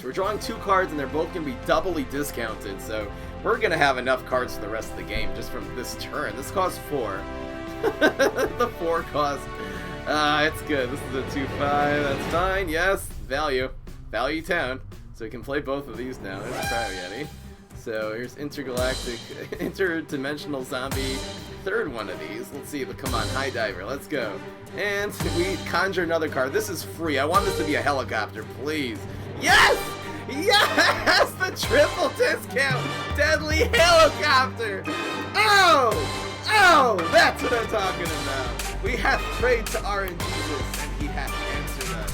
nice. We're drawing 2 cards, and they're both going to be doubly discounted, so we're going to have enough cards for the rest of the game just from this turn. This costs 4. The 4 cost. It's good. This is a 2-5. That's fine. Yes. Value town. So we can play both of these now. There's Cryo Yeti. So here's interdimensional zombie. Third one of these. Let's see. Come on, High Diver. Let's go. And we conjure another card. This is free. I want this to be a helicopter, please. Yes! Yes! The triple discount! Deadly helicopter! Oh! Oh! That's what I'm talking about. We have prayed to RNG this, and he has answered us.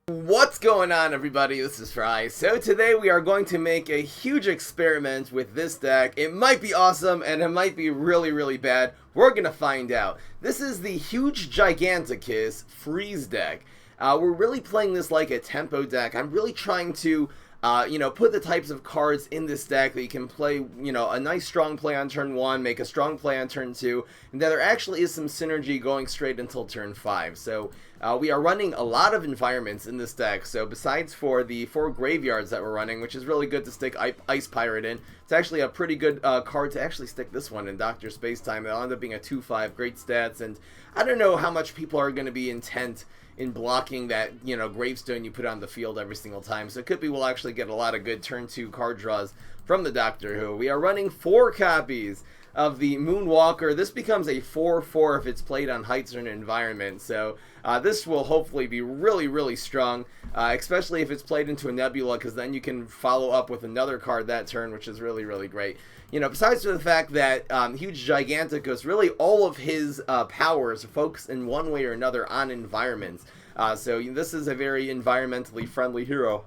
What's going on, everybody? This is Fry. So today we are going to make a huge experiment with this deck. It might be awesome and it might be really, really bad. We're gonna find out. This is the huge Gigantacus freeze deck. We're really playing this like a tempo deck. I'm really trying to put the types of cards in this deck that you can play, a nice strong play on turn 1, make a strong play on turn 2, and that there actually is some synergy going straight until turn 5. So we are running a lot of environments in this deck. So besides for the 4 graveyards that we're running, which is really good to stick Ice Pirate in, it's actually a pretty good card to actually stick this one in Dr. Spacetime. It'll end up being a 2-5, great stats, and I don't know how much people are going to be intent in blocking that, gravestone you put on the field every single time. So it could be we'll actually get a lot of good turn 2 card draws from the Doctor Who. We are running 4 copies of the Moonwalker. This becomes a 4/4 if it's played on heights or an environment. So this will hopefully be really, really strong, especially if it's played into a Nebula, because then you can follow up with another card that turn, which is really, really great. Besides for the fact that huge Giganticus, really all of his powers focus in one way or another on environments. So this is a very environmentally friendly hero.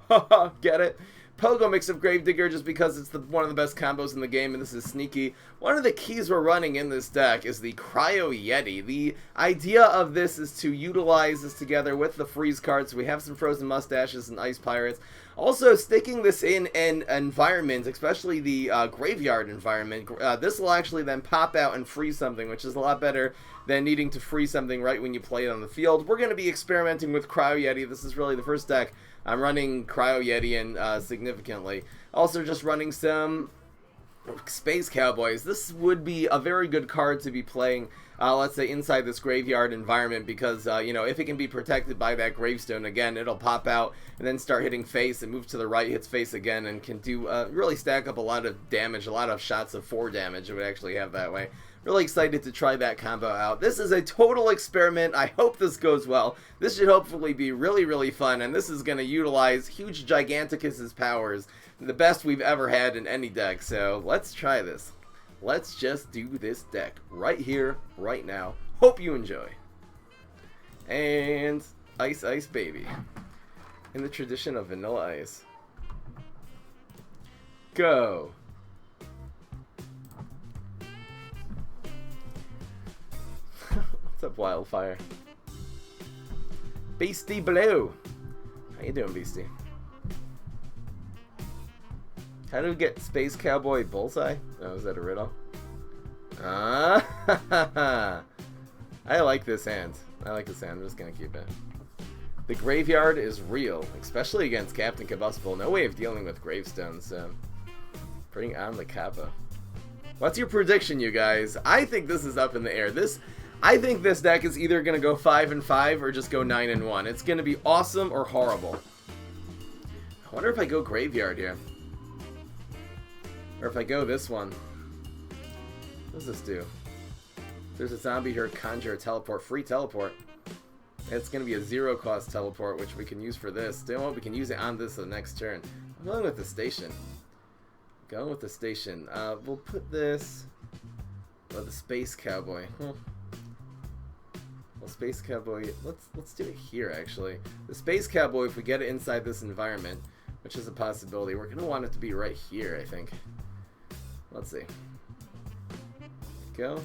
Get it? Pogo Mix-Up Gravedigger, just because it's one of the best combos in the game, and this is sneaky. One of the keys we're running in this deck is the Cryo Yeti. The idea of this is to utilize this together with the freeze cards. So we have some Frozen Mustaches and Ice Pirates. Also, sticking this in an environment, especially the graveyard environment, this will actually then pop out and freeze something, which is a lot better than needing to freeze something right when you play it on the field. We're going to be experimenting with Cryo Yeti. This is really the first deck I'm running Cryo Yeti in significantly. Also just running some Space Cowboys. This would be a very good card to be playing, let's say, inside this graveyard environment, because, if it can be protected by that gravestone, again, it'll pop out and then start hitting face and move to the right, hits face again, and can do really stack up a lot of damage, a lot of shots of 4 damage it would actually have that way. Really excited to try that combo out. This is a total experiment. I hope this goes well. This should hopefully be really, really fun, and this is going to utilize huge Giganticus's powers, the best we've ever had in any deck. So let's try this. Let's just do this deck right here, right now. Hope you enjoy. And Ice Ice Baby. In the tradition of Vanilla Ice. Go. What's up, Wildfire? Beastie Blue. How you doing, Beastie? How do we get Space Cowboy Bullseye? Oh, is that a riddle? I like this hand. I'm just gonna keep it. The graveyard is real, especially against Captain Combustible. No way of dealing with gravestones, so bring on the Kappa. What's your prediction, you guys? I think this is up in the air. I think this deck is either going to go 5-5 or just go 9-1. It's going to be awesome or horrible. I wonder if I go graveyard here. Or if I go this one. What does this do? There's a zombie here, conjure, teleport, free teleport. It's going to be a 0-cost teleport, which we can use for this. We can use it on this the next turn. I'm going with the station. We'll put this... Oh, the Space Cowboy. Well, Space Cowboy, let's do it here, actually. The Space Cowboy, if we get it inside this environment, which is a possibility, we're going to want it to be right here, I think. Let's see. Go.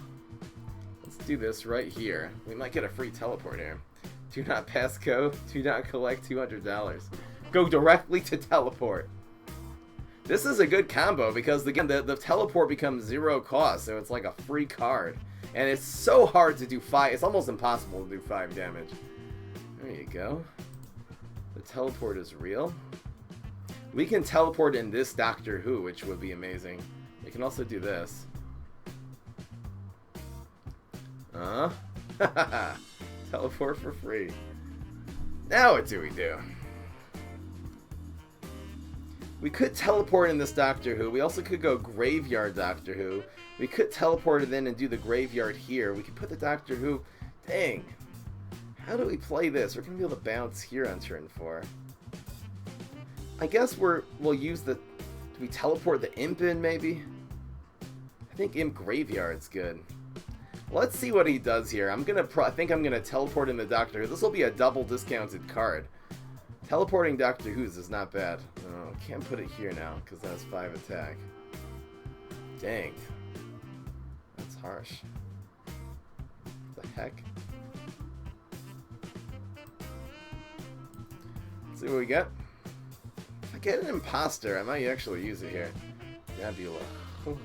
Let's do this right here. We might get a free teleport here. Do not pass go. Do not collect $200. Go directly to teleport. This is a good combo because again, the teleport becomes 0 cost, so it's like a free card. And it's so hard to do 5, it's almost impossible to do 5 damage. There you go. The teleport is real. We can teleport in this Doctor Who, which would be amazing. We can also do this. Teleport for free. Now what do we do? We could teleport in this Doctor Who. We also could go Graveyard Doctor Who. We could teleport it in and do the Graveyard here. We could put the Doctor Who... Dang. How do we play this? We're going to be able to bounce here on turn 4. I guess we'll use the... Do we teleport the Imp in, maybe? I think Imp Graveyard's good. Let's see what he does here. I think I'm gonna teleport in the Doctor Who. This will be a double discounted card. Teleporting Doctor Who's is not bad. Oh, can't put it here now because that has 5 attack. Dang. That's harsh. What the heck? Let's see what we get. If I get an Imposter, I might actually use it here. Nebula. Ooh.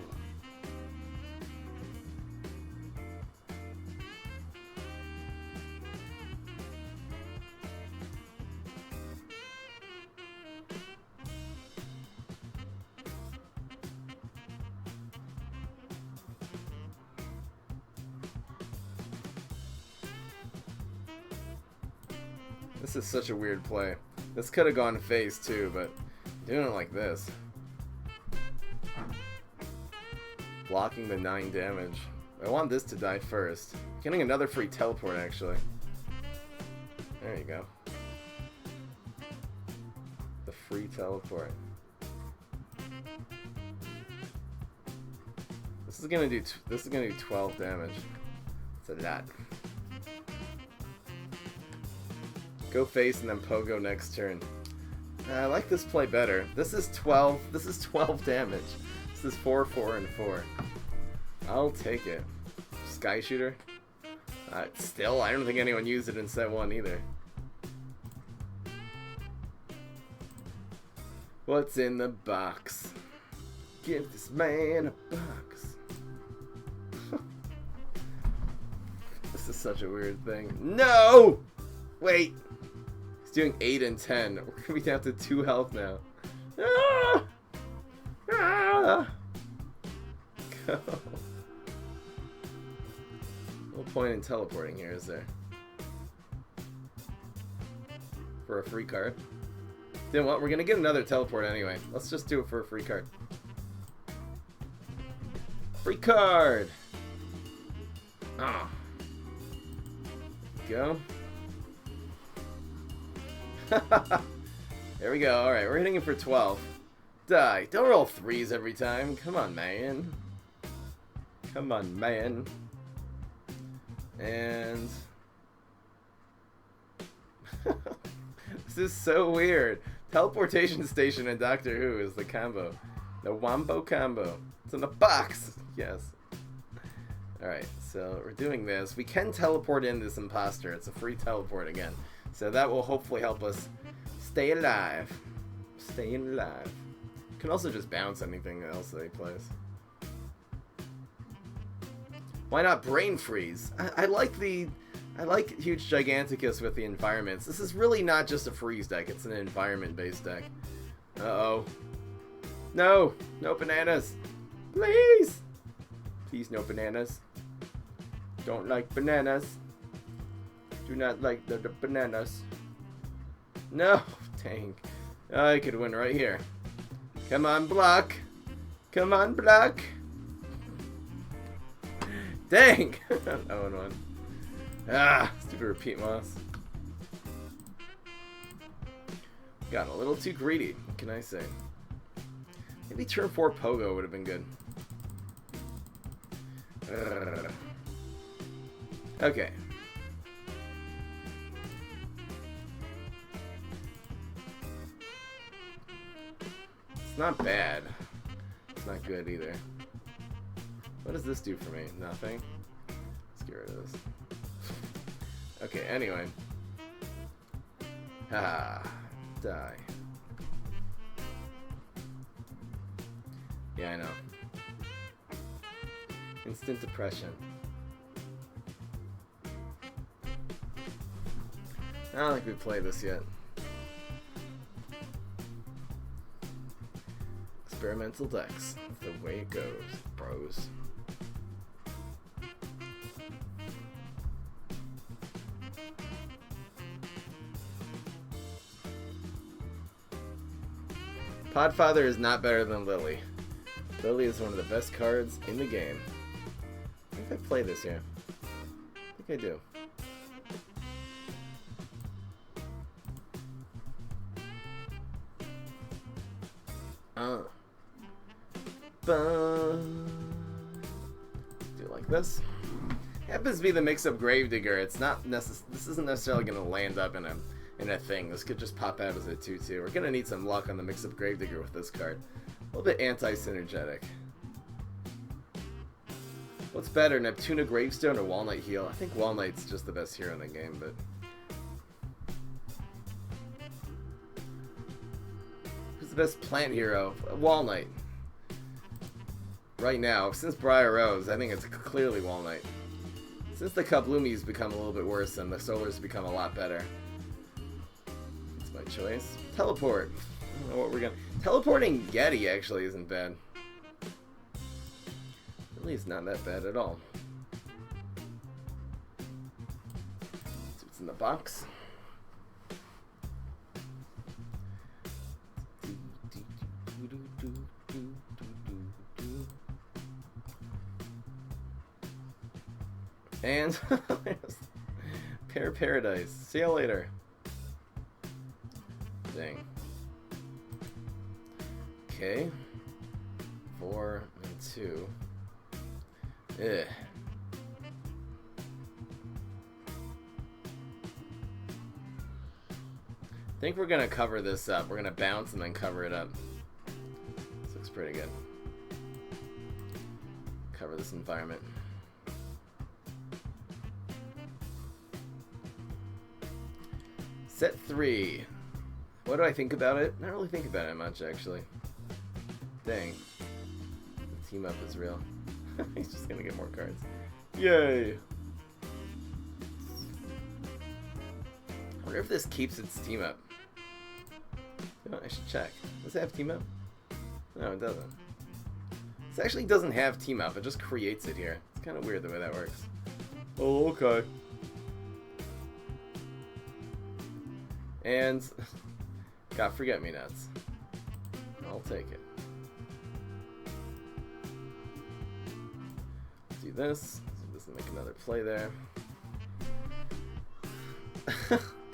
This is such a weird play. This could have gone face too, but doing it like this. Blocking the 9 damage. I want this to die first. Getting another free teleport actually. There you go. The free teleport. This is gonna do 12 damage. It's a lot. Go face and then Pogo next turn. I like this play better. This is 12. This is 12 damage. This is 4, 4, and 4. I'll take it. Sky Shooter. Still, I don't think anyone used it in set 1 either. What's in the box? Give this man a box. This is such a weird thing. No! Wait. He's doing 8 and 10. We're gonna be down to 2 health now. Ah! Ah! Go. No point in teleporting here, is there? For a free card. You know what? We're gonna get another teleport anyway. Let's just do it for a free card. Free card! Ah. Go. There we go. Alright, we're hitting it for 12. Die. Don't roll 3s every time. Come on, man. Come on, man. And... This is so weird. Teleportation Station and Doctor Who is the combo. The Wombo combo. It's in the box! Yes. Alright, so we're doing this. We can teleport in this Imposter. It's a free teleport again. So that will hopefully help us stay alive. Staying alive. You can also just bounce anything else that he plays. Why not Brain Freeze? I like Huge Gigantacus with the environments. This is really not just a freeze deck, it's an environment-based deck. Uh-oh. No! No bananas! Please! Please, no bananas. Don't like bananas. Do not like the bananas. No! Dang. I could win right here. Come on, block! Come on, block! Dang! 0-1. Ah! Stupid repeat moss. Got a little too greedy. What can I say? Maybe turn 4 Pogo would have been good. Okay. It's not bad. It's not good either. What does this do for me? Nothing? Let's get rid of this. Okay, anyway. Ah, die. Yeah, I know. Instant depression. I don't think we've played this yet. Experimental decks. The way it goes, bros. Podfather is not better than Lily. Lily is one of the best cards in the game. I think I play this here. I think I do. Do it like this. Happens to be the mix-up Gravedigger. It's not this isn't necessarily going to land up in a thing. This could just pop out as a 2/2. We're going to need some luck on the mix-up Gravedigger with this card. A little bit anti-synergetic. What's better, Neptuna Gravestone or Walnut Heal? I think Walnut's just the best hero in the game, but who's the best plant hero? Walnut. Right now, since Briar Rose, I think it's clearly Walnut. Since the Kabloomies become a little bit worse and the Solars become a lot better. That's my choice. Teleport. I don't know what we're gonna... Teleporting Yeti actually isn't bad. Really, it's not that bad at all. See what's in the box. And Pear Paradise. See you later. Dang. Okay. 4 and 2. Ugh. I think we're gonna cover this up. We're gonna bounce and then cover it up. This looks pretty good. Cover this environment. Set 3. What do I think about it? I don't really think about it much, actually. Dang. The team up is real. He's just gonna get more cards. Yay! I wonder if this keeps its team up. You know, I should check. Does it have team up? No, it doesn't. This actually doesn't have team up. It just creates it here. It's kind of weird the way that works. Oh, okay. And got Forget-Me-Nuts. I'll take it. Do this. This will make another play there.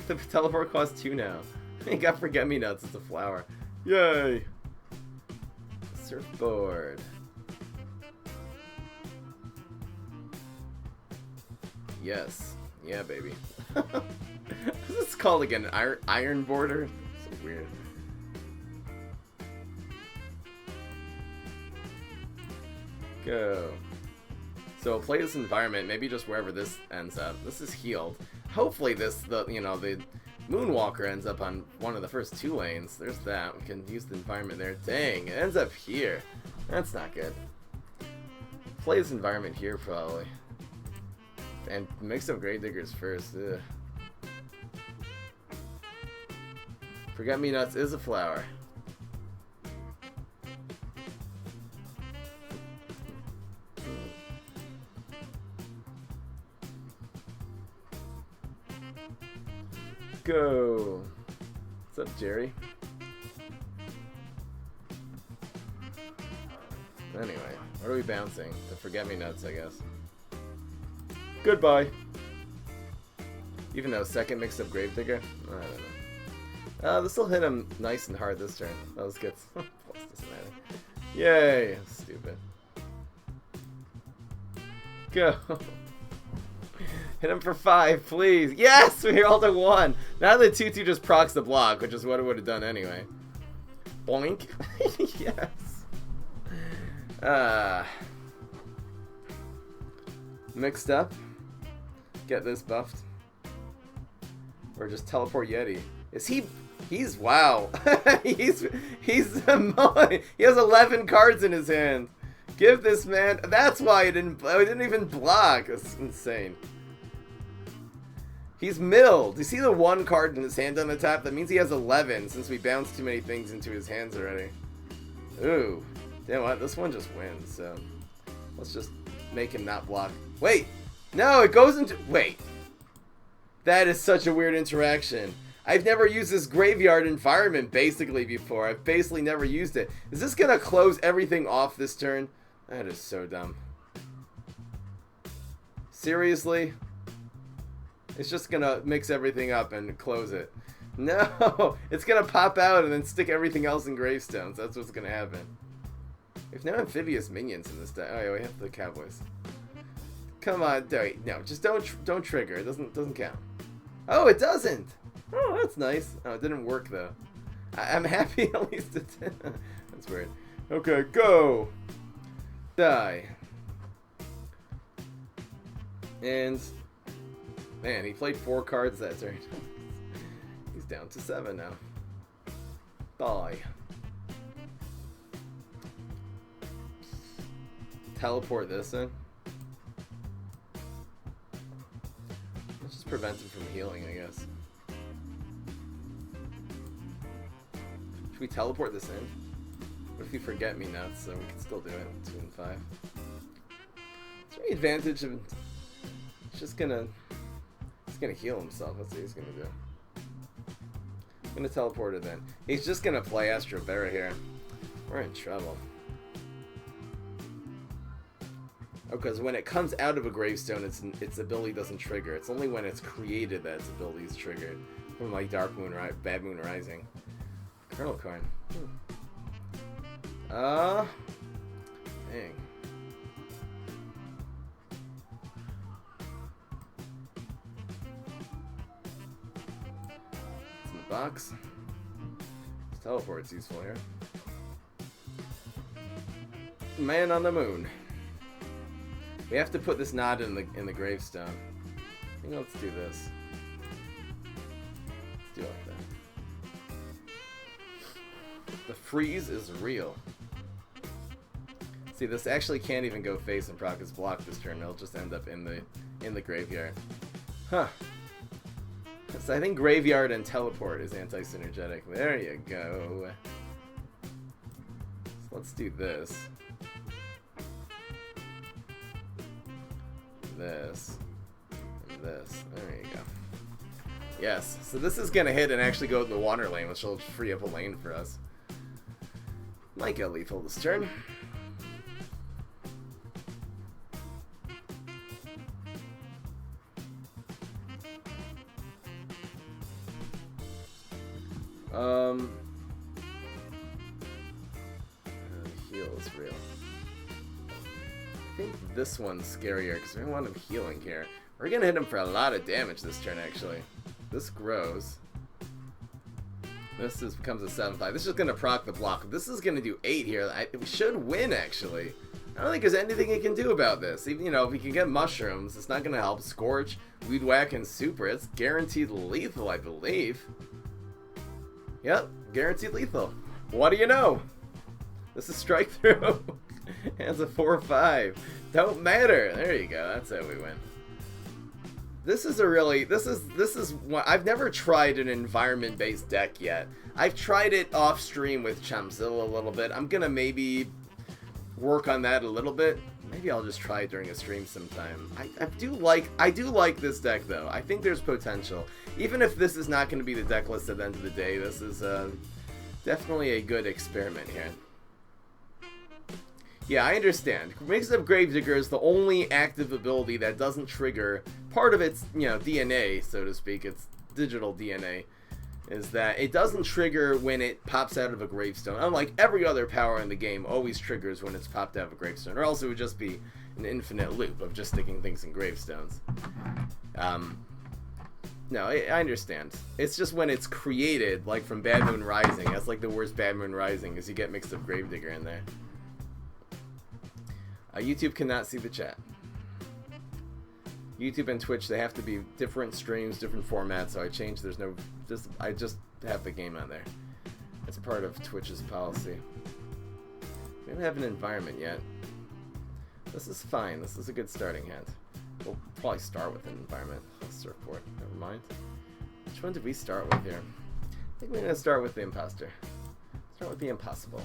The teleport costs 2 now. He got Forget-Me-Nuts. It's a flower. Yay! Surfboard. Yes. Yeah, baby. What's this called again? An iron border? So weird. Go. So play this environment, maybe just wherever this ends up. This is healed. Hopefully the Moonwalker ends up on one of the first 2 lanes. There's that. We can use the environment there. Dang, it ends up here. That's not good. Play this environment here probably. And mix up Gravediggers first. Ugh. Forget-Me-Nuts is a flower. Go. What's up, Jerry? Anyway, what are we bouncing? The Forget-Me-Nuts, I guess. Goodbye. Even though second mixed up Gravedigger? I don't know. This will hit him nice and hard this turn. Oh, this gets plus doesn't matter. Yay! Stupid. Go. Hit him for 5, please. Yes! We rolled a 1. Now the 2/2 just procs the block, which is what it would have done anyway. Boink. Yes. Mixed up. Get this buffed. Or just teleport Yeti. Is he He's, wow. he's he has 11 cards in his hand. Give this man, that's why it didn't even block. It's insane. He's milled. You see the 1 card in his hand on the top? That means he has 11 since we bounced too many things into his hands already. Ooh. You know what? This one just wins, so let's just make him not block. Wait! No, it goes into... Wait. That is such a weird interaction. I've never used this graveyard environment basically before. I've basically never used it. Is this going to close everything off this turn? That is so dumb. Seriously? It's just going to mix everything up and close it. No! It's going to pop out and then stick everything else in gravestones. That's what's going to happen. We have no amphibious minions in this deck. Oh yeah, we have the Cowboys. Come on, no, just don't trigger. It doesn't count. Oh, it doesn't! Oh, that's nice. Oh, it didn't work though. I'm happy at least it did. That's weird. Okay, go! Die. And... Man, he played 4 cards that turn. He's down to 7 now. Die. Teleport this in. Let's just prevent him from healing, I guess. Should we teleport this in? What if we forget me nuts, so we can still do it? 2 and 5. Is there any advantage of... It's just gonna... He's gonna heal himself. That's what he's gonna do. I'm gonna teleport it in. He's just gonna play Astro Barra here. We're in trouble. Oh, because when it comes out of a gravestone, its ability doesn't trigger. It's only when it's created that its ability is triggered. From like Dark Moon, Bad Moon Rising. Kernel coin. Dang. It's in the box. This teleport's useful here. Man on the Moon. We have to put this nod in the gravestone. I think let's do this. Let's do it like that. The freeze is real. See, this actually can't even go face and proc as block this turn. It'll just end up in the graveyard. Huh. So I think graveyard and teleport is anti-synergetic. There you go. So let's do this. This and this. There you go. Yes. So this is gonna hit and actually go in the water lane, which will free up a lane for us. Might get lethal this turn. Heal is real. I think this one's scarier because we want him healing here. We're gonna hit him for a lot of damage this turn, actually. This grows. This becomes a 7/5. This is gonna proc the block. This is gonna do 8 here. We should win, actually. I don't think there's anything he can do about this. Even, you know, if he can get mushrooms, it's not gonna help. Scorch, Weed Whack, and Super. It's guaranteed lethal, I believe. Yep, guaranteed lethal. What do you know? This is strike through. And it's a 4/5. Don't matter. There you go. That's how we win. This is a really, this is what I've never tried an environment-based deck yet. I've tried it off stream with Chumzilla a little bit. I'm gonna maybe work on that a little bit. Maybe I'll just try it during a stream sometime. I do like this deck though. I think there's potential. Even if this is not going to be the deck list at the end of the day, this is definitely a good experiment here. Yeah, I understand. Mix Up Gravedigger is the only active ability that doesn't trigger part of its, you know, DNA, so to speak. Its digital DNA is that it doesn't trigger when it pops out of a gravestone. Unlike every other power in the game, always triggers when it's popped out of a gravestone, or else it would just be an infinite loop of just sticking things in gravestones. No, I understand. It's just when it's created, like from Bad Moon Rising. That's like the worst Bad Moon Rising, is you get Mixed Up Gravedigger in there. YouTube cannot see the chat. YouTube and Twitch, they have to be different streams, different formats, so I changed. I just have the game on there. It's part of Twitch's policy. We don't have an environment yet. This is fine. This is a good starting hand. We'll probably start with an environment. Surfboard. Never mind. Which one did we start with here? I think we're going to start with the imposter. Start with the impossible.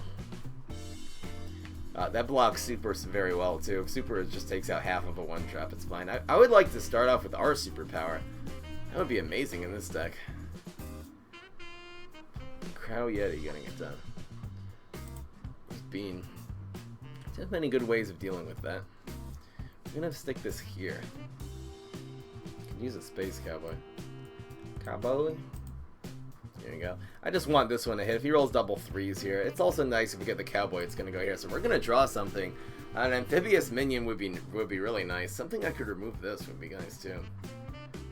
That blocks Super very well, too. If Super just takes out half of a one-drop, it's fine. I would like to start off with our superpower. That would be amazing in this deck. Crow Yeti getting it done. Bean. There's many good ways of dealing with that. I'm gonna stick this here. Can use a space cowboy. Cowboy? There you go. I just want this one to hit. If he rolls double threes here, it's also nice if we get the cowboy. It's gonna go here. So we're gonna draw something. An amphibious minion would be really nice. Something I could remove this would be nice too.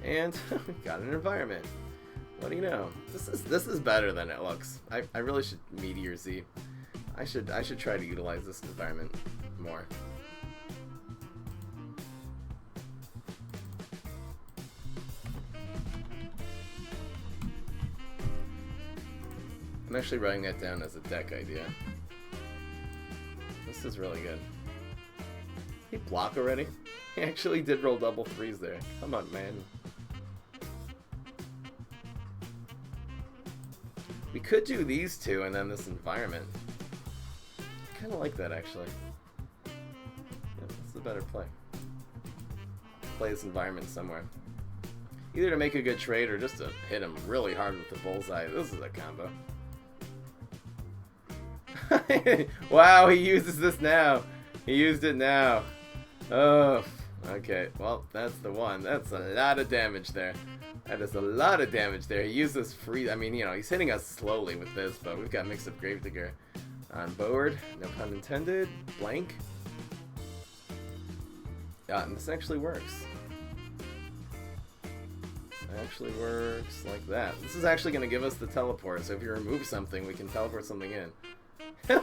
And we got an environment. What do you know? This is better than it looks. I really should Meteor Z. I should try to utilize this environment more. I'm actually writing that down as a deck idea. This is really good. Did he block already? He actually did roll double threes there. Come on, man. We could do these two and then this environment. I kind of like that, actually. Yeah, that's the better play. Play this environment somewhere. Either to make a good trade or just to hit him really hard with the bullseye. This is a combo. Wow, he uses this now. He used it now. Oh, okay. Well, that's the one. That's a lot of damage there. That is a lot of damage there. He used this free. I mean, you know, he's hitting us slowly with this, but we've got Mix Up Gravedigger on board. No pun intended. Blank. Yeah, and this actually works. It actually works like that. This is actually going to give us the teleport, so if you remove something, we can teleport something in.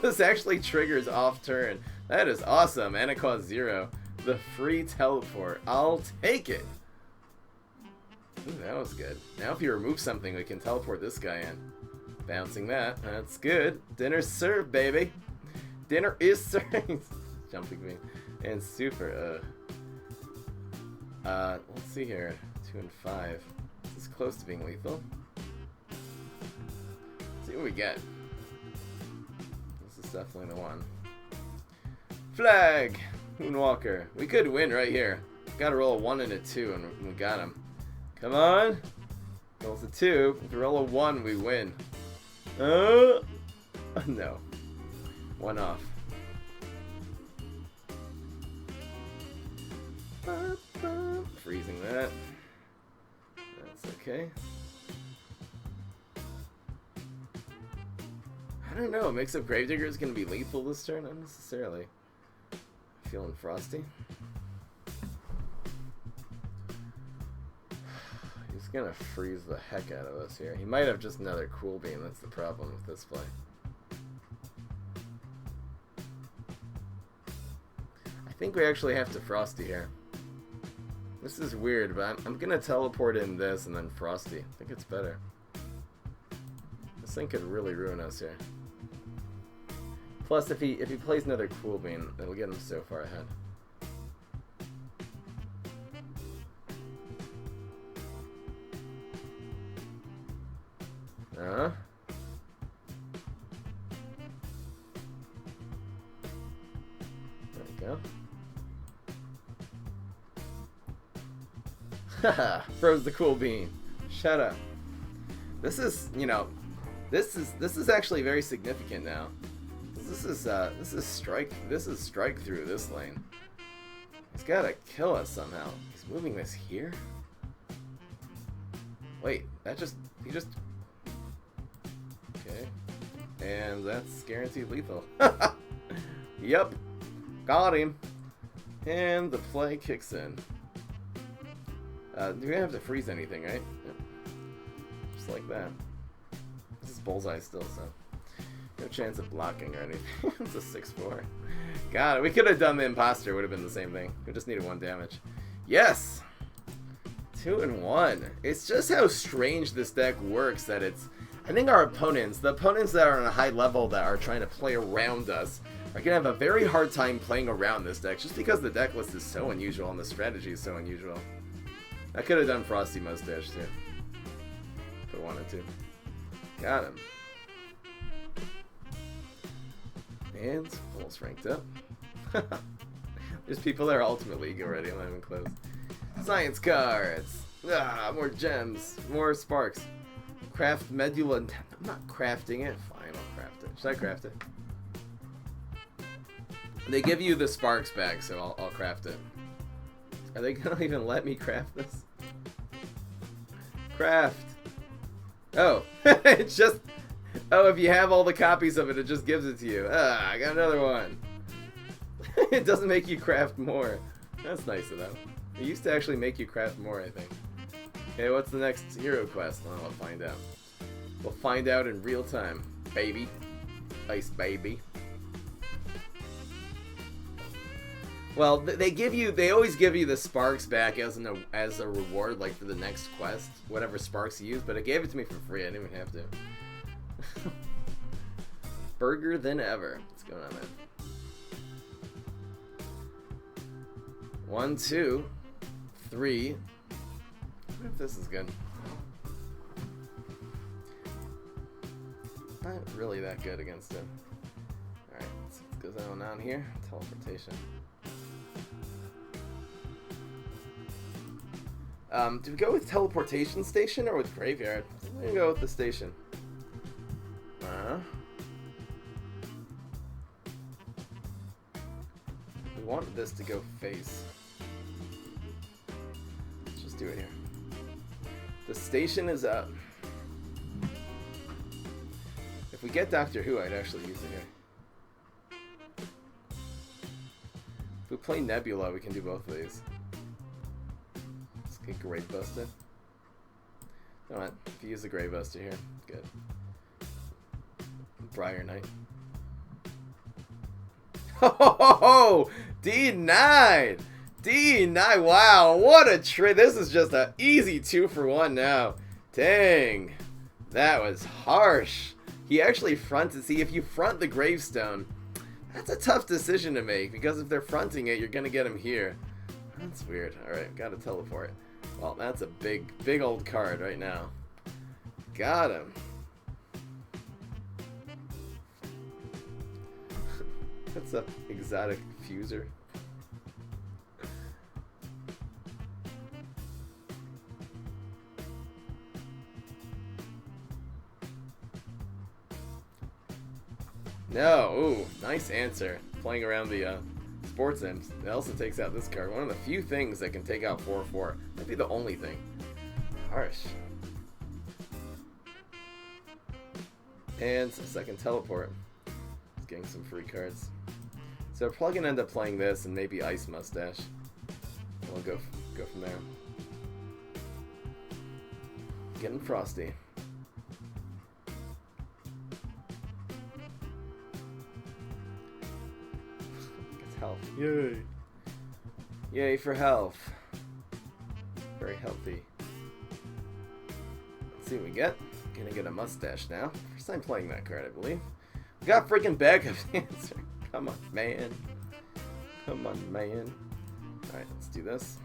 This actually triggers off turn. That is awesome, and it costs 0. The free teleport. I'll take it. Ooh, that was good. Now if you remove something, we can teleport this guy in. Bouncing that. That's good. Dinner's served, baby. Dinner is served. Jumping me. And super. Let's see here. 2 and 5. This is close to being lethal. Let's see what we get. This is definitely the one. Flag! Moonwalker. We could win right here. Gotta roll a 1 and a 2, and we got him. Come on. Rolls a 2. If we roll a 1, we win. No. 1 off. Freezing that. That's okay. I don't know. Mix Up Gravedigger is going to be lethal this turn? Not necessarily. Feeling frosty. He's going to freeze the heck out of us here. He might have just another Cool Beam. That's the problem with this play. I think we actually have to Frosty here. This is weird, but I'm going to teleport in this and then Frosty. I think it's better. This thing could really ruin us here. Plus, if he plays another Cool Beam, it'll get him so far ahead. There we go. Haha, froze the Cool Beam. Shut up. This is, you know, this is actually very significant now. This is strike through this lane. He's gotta kill us somehow. He's moving this here. Wait, he just. Okay, and that's guaranteed lethal. Yep, got him. And the play kicks in. Do we have to freeze anything, right? Yep. Just like that. This is bullseye still, so no chance of blocking or anything. It's a 6-4. Got it. We could have done the imposter. Would have been the same thing. We just needed 1 damage. Yes. 2-1. It's just how strange this deck works that it's... I think our opponents, the opponents that are on a high level that are trying to play around us, are going to have a very hard time playing around this deck just because the deck list is so unusual and the strategy is so unusual. I could have done Frosty Mustache too. If I wanted to. Got him. And almost ranked up. There's people that are Ultimate League already. I'm not even close. Science cards. Ah, more gems. More sparks. Craft Medulla. I'm not crafting it. Fine, I'll craft it. Should I craft it? They give you the sparks back, so I'll craft it. Are they gonna even let me craft this? Craft. Oh, it's just... Oh, if you have all the copies of it, it just gives it to you. Ah, I got another one. It doesn't make you craft more. That's nice of them. It used to actually make you craft more, I think. Okay, what's the next hero quest? Well, I'll find out. We'll find out in real time, baby. Ice baby. Well, they always give you the sparks back as a reward, like for the next quest, whatever sparks you use. But it gave it to me for free. I didn't even have to. Burger than ever. What's going on there? 1, 2, 3. What if this is good? Not really that good against him. Alright, let's go on here. Teleportation. Do we go with teleportation station or with graveyard? I'm gonna go with the station. We want this to go face. Let's just do it here. The station is up. If we get Doctor Who, I'd actually use it here. If we play Nebula, we can do both of these. Let's get Grave Buster. You know what? If you use the Grave Buster here, good. Briar Knight. Ho ho ho ho! D9! D9! Wow, what a trade! This is just an easy 2-for-1 now. Dang. That was harsh. He actually fronted. See, if you front the gravestone, that's a tough decision to make, because if they're fronting it, you're gonna get him here. That's weird. Alright, gotta teleport. Well, that's a big old card right now. Got him. That's a exotic fuser. No, ooh, nice answer. Playing around the sports imps. It also takes out this card. One of the few things that can take out 4/4. Might be the only thing. Harsh. And second teleport. Just getting some free cards. So we're probably gonna end up playing this and maybe Ice Mustache. We'll go from there. Getting frosty. Gets health. Yay! Yay for health. Very healthy. Let's see what we get. Gonna get a mustache now. First time playing that card, I believe. We got freaking backup answer. Come on, man. Come on, man. Alright, let's do this.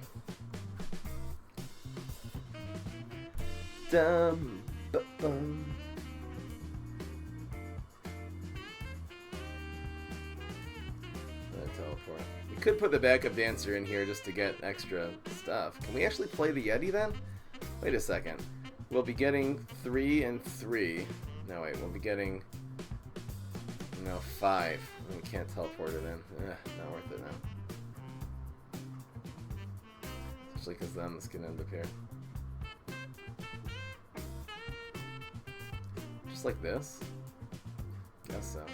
Dum, bum. Teleport. We could put the backup dancer in here just to get extra stuff. Can we actually play the Yeti then? Wait a second. We'll be getting 3 and 3. No, wait, we'll be getting... No, 5. We can't teleport it in. Not worth it now. Especially because then this can end up here. Just like this? Guess so.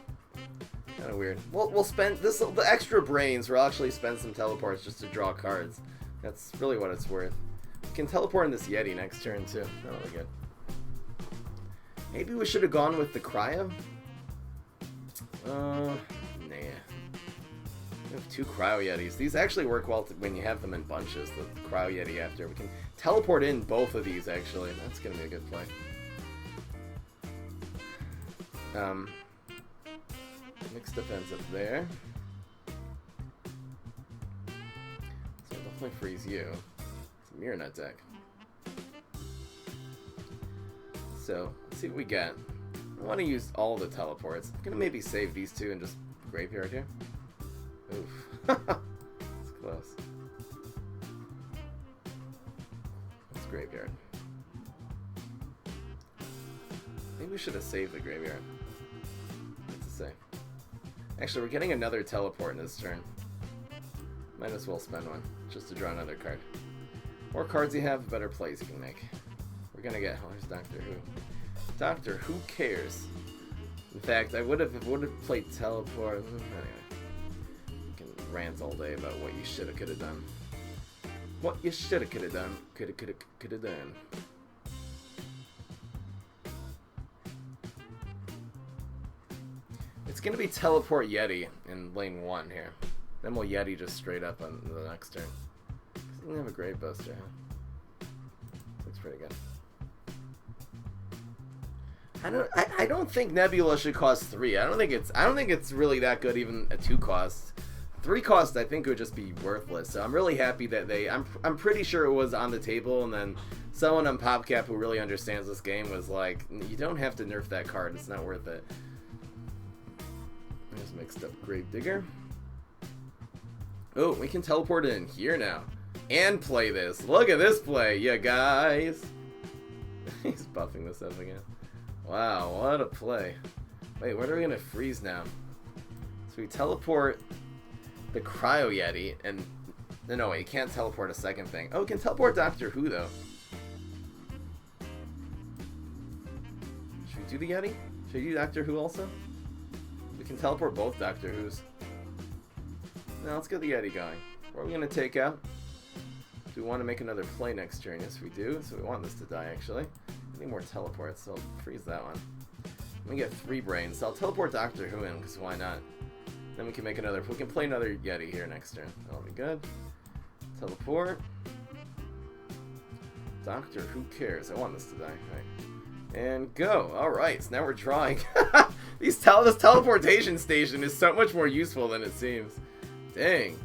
Kind of weird. We'll spend this. The extra brains. We'll actually spend some teleports just to draw cards. That's really what it's worth. We can teleport in this Yeti next turn too. That'll be good. Maybe we should have gone with the Cryo. Nah. have 2 Cryo Yetis. These actually work well when you have them in bunches, the Cryo Yeti after. We can teleport in both of these, actually. That's going to be a good play. Mixed defense up there. So I'll definitely freeze you. It's a Mirror Nut deck. So, let's see what we get. I want to use all the teleports. I'm going to maybe save these 2 and just graveyard here. Oof. It's close. It's graveyard. Maybe we should have saved the graveyard. What's to say? Actually, we're getting another teleport in this turn. Might as well spend one, just to draw another card. More cards you have, the better plays you can make. We're gonna get... Oh, there's Doctor Who. Doctor Who cares? In fact, I would have played teleport. Anyway, you can rant all day about what you shoulda, coulda done. What you shoulda, coulda done. Coulda done. It's gonna be teleport Yeti in lane 1 here. Then we'll Yeti just straight up on the next turn. Doesn't have a Grave Buster, huh? Looks pretty good. I don't think Nebula should cost 3. I don't think it's really that good, even at 2 costs. 3 costs I think would just be worthless. So I'm really happy that I'm pretty sure it was on the table, and then someone on PopCap who really understands this game was like, you don't have to nerf that card, it's not worth it. There's mixed up Gravedigger. Oh, we can teleport in here now. And play this. Look at this play, you guys. He's buffing this up again. Wow, what a play. Wait, what are we going to freeze now? So we teleport the Cryo Yeti, and... No, wait, you can't teleport a second thing. Oh, we can teleport Doctor Who, though. Should we do the Yeti? Should we do Doctor Who also? We can teleport both Doctor Who's. Now, let's get the Yeti going. What are we going to take out? Do we want to make another play next turn? Yes, we do. So we want this to die, actually. I need more teleports, so I'll freeze that one. We get 3 brains, so I'll teleport Doctor Who in, because why not? Then we can make another... We can play another Yeti here next turn. That'll be good. Teleport. Doctor Who cares? I want this to die. Right. And go! Alright, so now we're drawing. This teleportation station is so much more useful than it seems. Dang.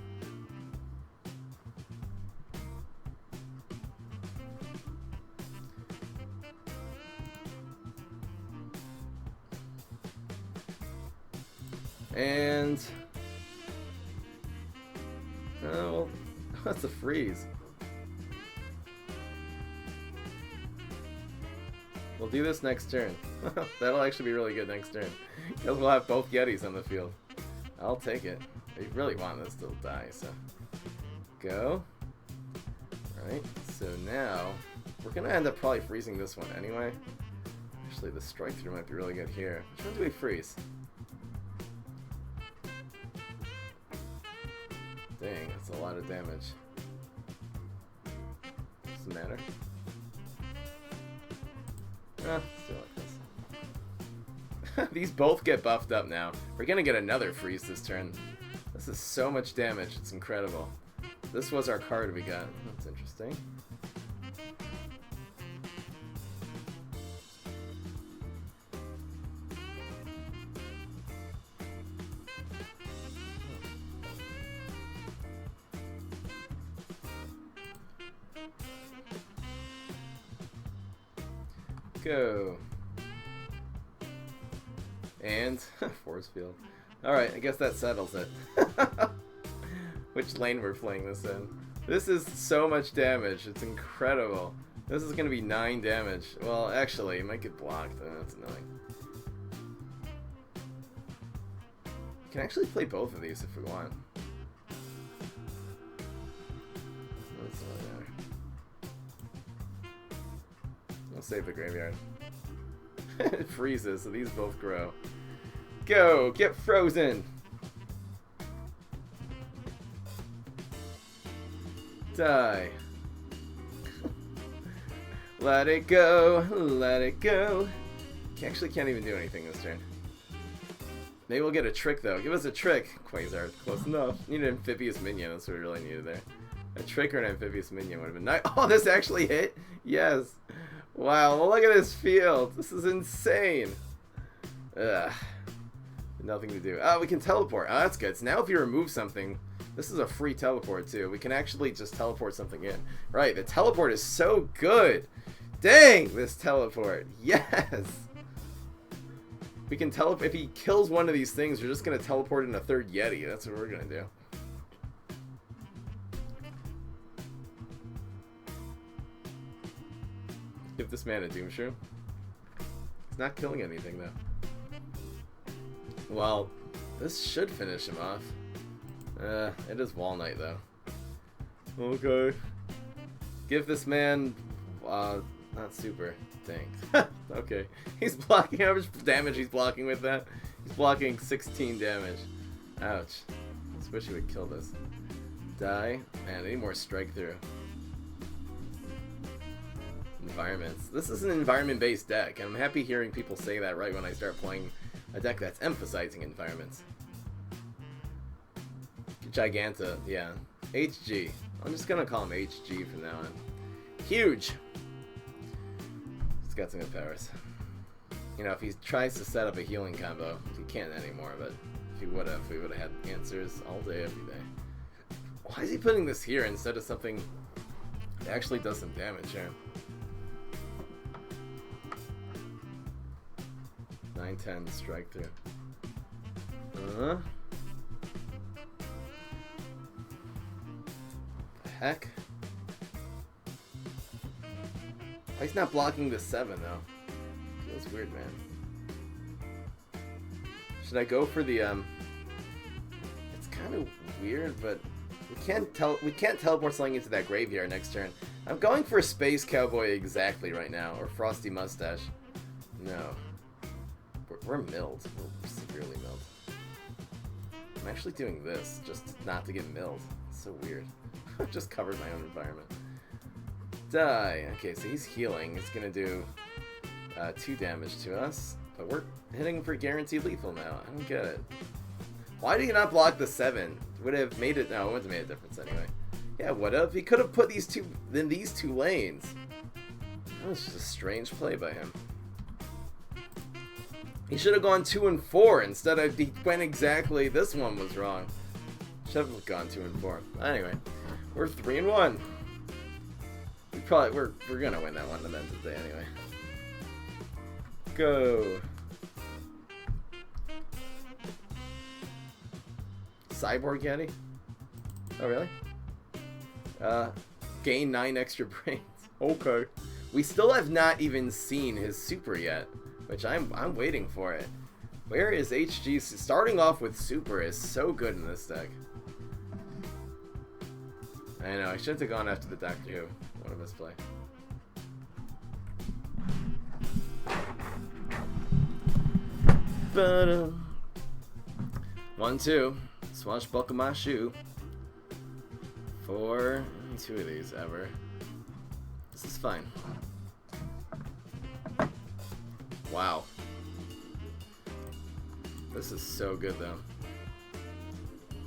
And... oh, that's a freeze. We'll do this next turn. That'll actually be really good next turn. Because we'll have both Yetis on the field. I'll take it. I really want this to die, so... Go. Alright, so now... We're gonna end up probably freezing this one anyway. Actually, the strike through might be really good here. Which one do we freeze? Dang, that's a lot of damage. Doesn't matter. Still like this. These both get buffed up now. We're gonna get another freeze this turn. This is so much damage, it's incredible. This was our card we got. That's interesting. Go. And force field. Alright, I guess that settles it. Which lane we're playing this in. This is so much damage. It's incredible. This is going to be 9 damage. Well, actually, it might get blocked. That's annoying. We can actually play both of these if we want. That's not there. I'll save the graveyard. It freezes, so these both grow. Go! Get frozen! Die. Let it go, let it go. Actually can't even do anything this turn. Maybe we'll get a trick, though. Give us a trick. Quasar, close enough. Need an amphibious minion. That's what we really needed there. A trick or an amphibious minion would have been nice. Oh, this actually hit? Yes. Wow, well, look at this field. This is insane. Ugh. Nothing to do. Oh, we can teleport. Oh, that's good. So now if you remove something, this is a free teleport, too. We can actually just teleport something in. Right, the teleport is so good. Dang, this teleport. Yes. We can teleport. If he kills one of these things, we're just going to teleport in a third Yeti. That's what we're going to do. Give this man a Doom Shroom. He's not killing anything, though. Well, this should finish him off. It is Wall Knight, though. Okay. Give this man, not super. Dang. Okay. He's blocking. How much damage he's blocking with that? He's blocking 16 damage. Ouch. I just wish he would kill this. Die. Man, I need more strike through. Environments. This is an environment-based deck, and I'm happy hearing people say that right when I start playing a deck that's emphasizing environments. Giganta, yeah. HG. I'm just gonna call him HG from now on. Huge! He's got some good powers. You know, if he tries to set up a healing combo, he can't anymore, but if he would have, we would have had answers all day, every day. Why is he putting this here instead of something that actually does some damage here? 9-10 strike through. The heck? He's not blocking the 7 though. Feels weird, man. Should I go for the It's kind of weird, but we can't teleport something into that graveyard next turn. I'm going for Space Cowboy exactly right now, or Frosty Mustache. No. We're milled. We're severely milled. I'm actually doing this just not to get milled. It's so weird. I've just covered my own environment. Die. Okay, so he's healing. It's gonna do 2 damage to us, but we're hitting for guaranteed lethal now. I don't get it. Why do you not block the 7? Would have made it. No, it wouldn't have made a difference anyway. Yeah, would have. He could have put these two in these 2 lanes. That was just a strange play by him. He should have gone 2 and 4 instead of he went exactly. This one was wrong. Should have gone 2 and 4. Anyway, we're 3 and 1. We're gonna win that one at the end of the day anyway. Go. Cyborg Yeti? Oh really? Gain 9 extra brains. Okay. We still have not even seen his super yet, which I'm waiting for it. Where is HG? Starting off with super is so good in this deck. I know, I shouldn't have gone after the Doctor Who. One of us play. But 1-2. Swashbuckle my shoe. 4. Only 2 of these ever. This is fine. Wow. This is so good though.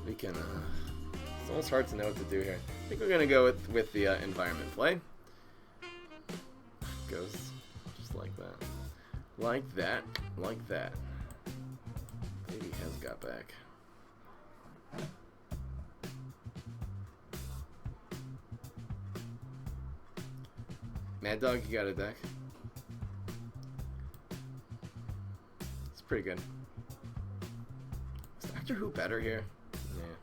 We can it's almost hard to know what to do here. I think we're gonna go with the environment play. Goes just like that. Like that. Like that. Maybe he has got back. Mad Dog, you got a deck? It's pretty good. Is Doctor Who better here? Yeah.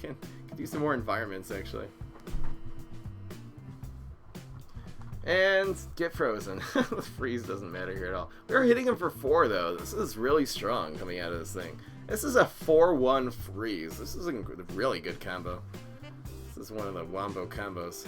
Can do some more environments actually. And get frozen. The freeze doesn't matter here at all. We were hitting him for 4 though. This is really strong coming out of this thing. This is a 4-1 freeze. This is a really good combo. This is one of the wombo combos.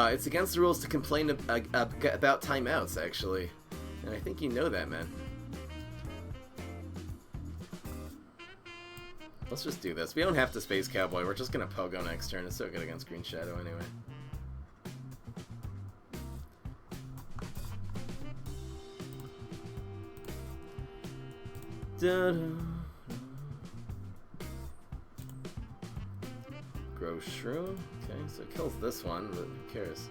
It's against the rules to complain about timeouts, actually. And I think you know that, man. Let's just do this. We don't have to Space Cowboy. We're just gonna Pogo next turn. It's so good against Green Shadow anyway. Grow Shrew. Okay, so it kills this one, but who cares?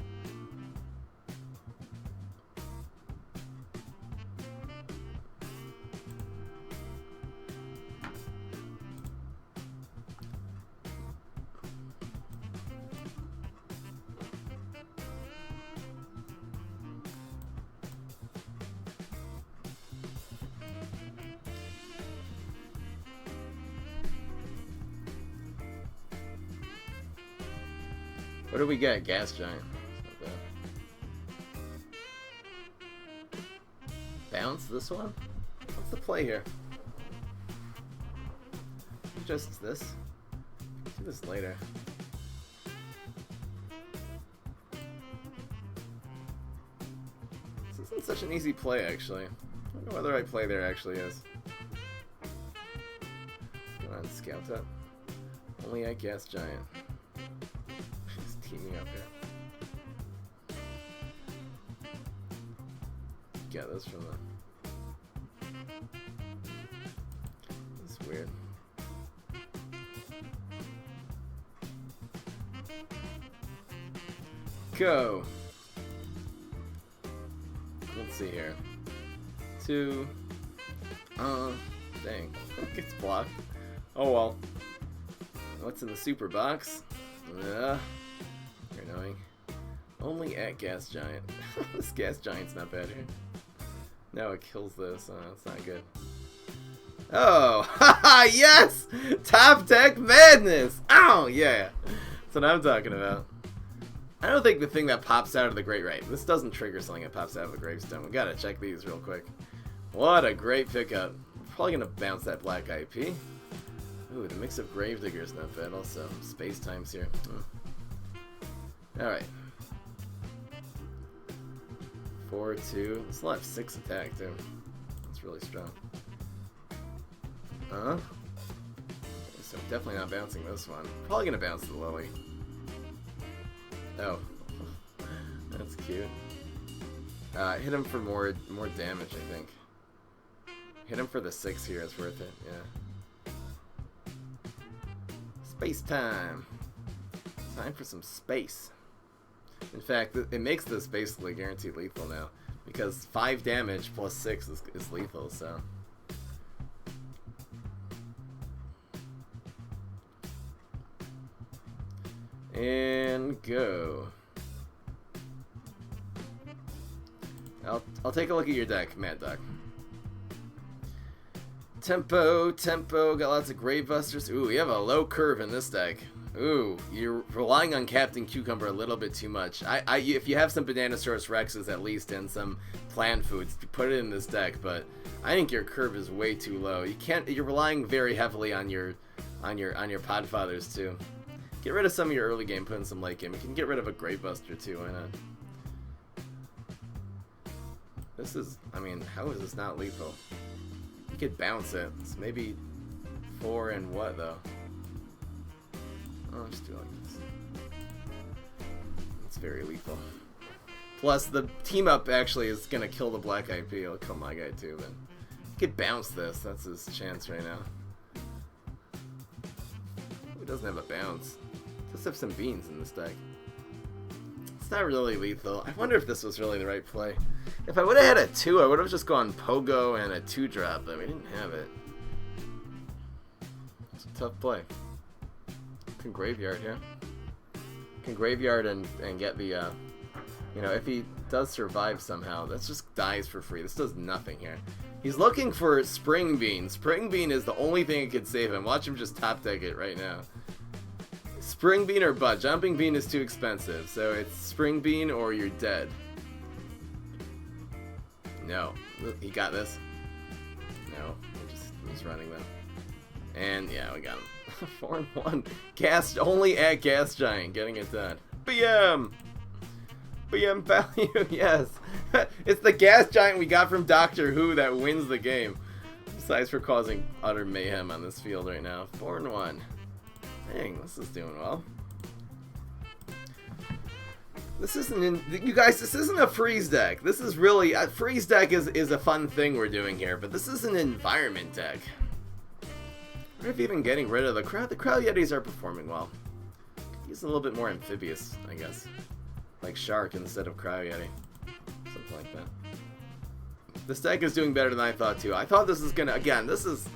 What do we get? Gas Giant. Bounce this one? What's the play here? Just this? Do this later. This isn't such an easy play, actually. I don't know whether I play there actually is. Come on, scout up. Only at Gas Giant. Teaming up here. Get this from the. It's weird. Go. Let's see here. 2. Dang. Gets blocked. Oh well. What's in the super box? Annoying. Only at Gas Giant. This Gas Giant's not bad here. No, it kills this. That's not good. Oh, haha, yes! Top deck madness! Oh, yeah. That's what I'm talking about. I don't think the thing that pops out of the Great Right. This doesn't trigger something that pops out of a Gravestone. We gotta check these real quick. What a great pickup. Probably gonna bounce that black IP. Ooh, the mix of Gravedigger is not bad also. Space Time's here. Alright. 4-2. This will have 6 attack too. That's really strong. So definitely not bouncing this one. Probably gonna bounce the Lily. Oh. That's cute. Hit him for more damage, I think. Hit him for the 6 here, it's worth it, yeah. Space time! Time for some space. In fact, it makes this basically guaranteed lethal now, because 5 damage plus 6 is lethal, so. And go. I'll take a look at your deck, Mad Dog. Tempo, got lots of Grave Busters. Ooh, you have a low curve in this deck. Ooh, you're relying on Captain Cucumber a little bit too much. If you have some Bananasaurus Rexes at least and some plant foods, put it in this deck. But I think your curve is way too low. You're relying very heavily on your Podfathers too. Get rid of some of your early game, put in some late game. You can get rid of a Grave Buster too. Why not? This is, I mean, how is this not lethal? You could bounce it. It's maybe 4 and what though? I'll just do it like this. It's very lethal. Plus, the team up actually is gonna kill the black IP. It'll kill my guy too, but he could bounce this. That's his chance right now. He doesn't have a bounce. Just have some beans in this deck. It's not really lethal. I wonder if this was really the right play. If I would have had a 2, I would have just gone Pogo and a 2-drop, but we didn't have it. It's a tough play. Can Graveyard here. Can Graveyard and get the, you know, if he does survive somehow, that just dies for free. This does nothing here. He's looking for Spring Bean. Spring Bean is the only thing that could save him. Watch him just top deck it right now. Spring Bean or Bud. Jumping Bean is too expensive, so it's Spring Bean or you're dead. No. He got this. No. He's running them. And yeah, we got him. 4-1. Gas, only at Gas Giant, getting it done. BM! BM value, yes. It's the Gas Giant we got from Doctor Who that wins the game. Besides for causing utter mayhem on this field right now. 4-1. Dang, this is doing well. This isn't, you guys, this isn't a freeze deck. This is really, a freeze deck is a fun thing we're doing here, but this is an environment deck. What if even getting rid of the crowd? The crowd yetis are performing well. He's a little bit more amphibious, I guess. Like shark instead of crowd yeti. Something like that. This deck is doing better than I thought too. I thought this is gonna, again, this is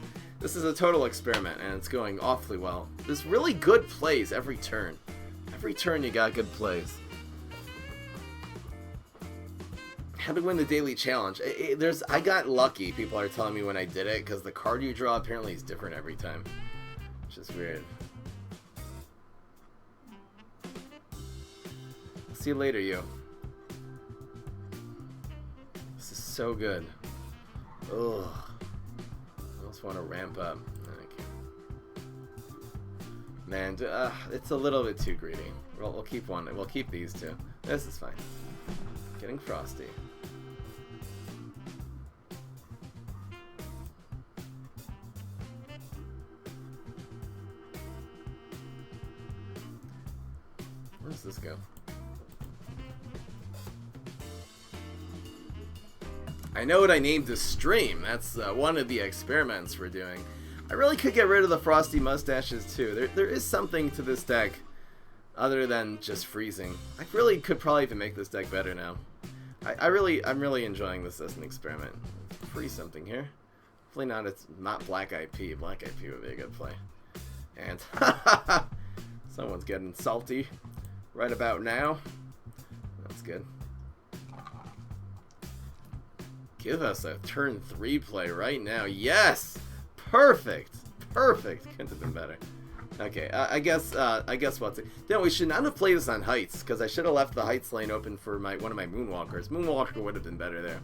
a total experiment, and it's going awfully well. There's really good plays every turn. Every turn you got good plays. How to win the daily challenge? I got lucky, people are telling me when I did it, because the card you draw apparently is different every time. Which is weird. See you later, you. This is so good. Ugh. I almost want to ramp up. Man, it's a little bit too greedy. We'll keep one. We'll keep these two. This is fine. Getting frosty. Where does this go? I know what I named this stream. That's one of the experiments we're doing. I really could get rid of the frosty mustaches too. There is something to this deck other than just freezing. I really could probably even make this deck better now. I'm really enjoying this as an experiment. Freeze something here. Hopefully not. It's not Black IP. Black IP would be a good play. And someone's getting salty right about now. That's good. Give us a turn 3 play right now. Yes! Perfect! Perfect! Couldn't have been better. Okay, I guess what's it? No, we should not have played this on Heights, because I should have left the Heights lane open for one of my Moonwalkers. Moonwalker would have been better there.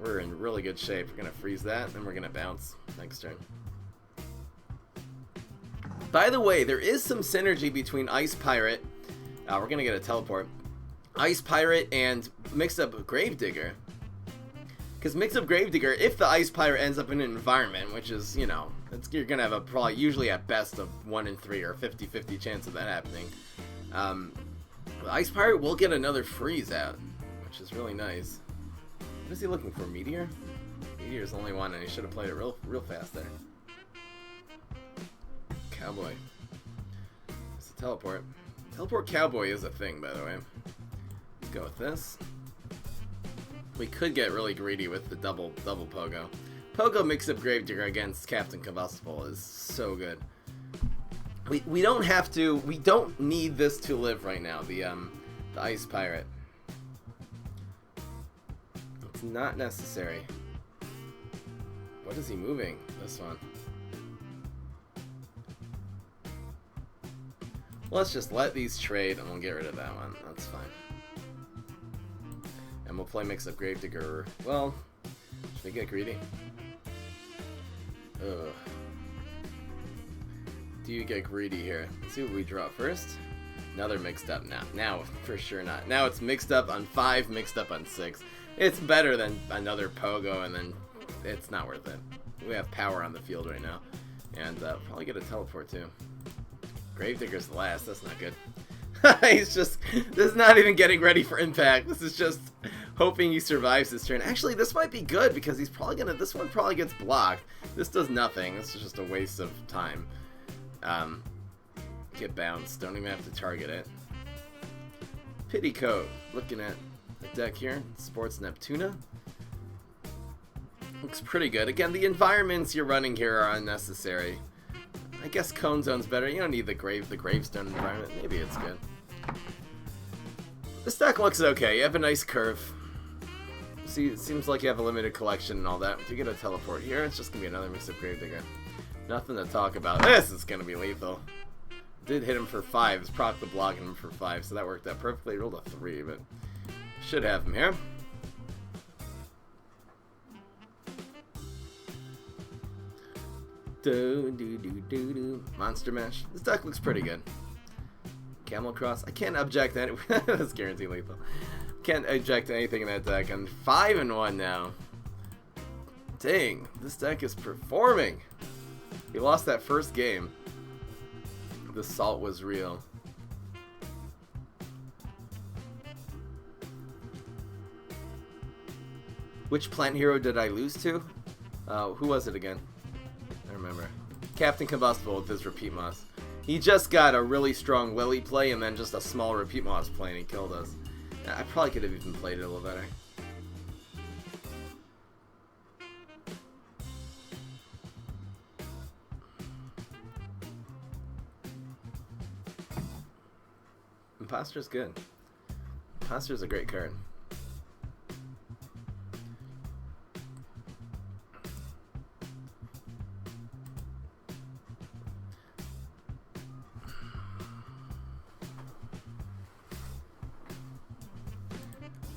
We're in really good shape. We're going to freeze that, then we're going to bounce next turn. By the way, there is some synergy between Ice Pirate. We're going to get a teleport. Ice Pirate and mixed up Gravedigger. Because mixed up Gravedigger, if the Ice Pirate ends up in an environment, which is, you know, you're going to have a probably usually at best of 1 in 3 or 50-50 chance of that happening. The Ice Pirate will get another freeze out, which is really nice. What is he looking for? Meteor? Meteor's the only one, and he should have played it real fast there. Cowboy. It's a teleport. Teleport Cowboy is a thing, by the way. Let's go with this. We could get really greedy with the double Pogo. Pogo mix up Gravedigger against Captain Combustible is so good. We don't have to. We don't need this to live right now. The Ice Pirate. It's not necessary. What is he moving? This one. Let's just let these trade and we'll get rid of that one. That's fine. And we'll play mix up Gravedigger. Well, should we get greedy? Ugh. Do you get greedy here? Let's see what we draw first. Now they're mixed up. Now for sure not. Now it's mixed up on 5, mixed up on 6. It's better than another Pogo, and then it's not worth it. We have power on the field right now. And probably get a teleport too. Gravedigger's the last. That's not good. He's just, this is not even getting ready for impact. This is just hoping he survives this turn. Actually, this might be good because he's probably gonna, this one probably gets blocked. This does nothing. This is just a waste of time. Get bounced. Don't even have to target it. Petticoat. Looking at the deck here. Sports Neptuna. Looks pretty good. Again, the environments you're running here are unnecessary. I guess Cone Zone's better. You don't need the gravestone environment. Maybe it's good. This deck looks okay. You have a nice curve. See, it seems like you have a limited collection and all that. If you get a teleport here, it's just gonna be another mix of Gravedigger. Nothing to talk about. This is gonna be lethal. Did hit him for 5. It's proc the blocking him for 5, so that worked out perfectly. Rolled a 3, but should have him here. Monster Mash. This deck looks pretty good. Camel Cross. I can't object to any. That's guaranteed lethal. Can't object to anything in that deck. I'm 5-1 now. Dang, this deck is performing. He lost that first game. The salt was real. Which plant hero did I lose to? Who was it again? I remember. Captain Combustible with his Repeat Moss. He just got a really strong Lily play and then just a small Repeat Moss play and he killed us. I probably could have even played it a little better. Imposter's good. Imposter's a great card.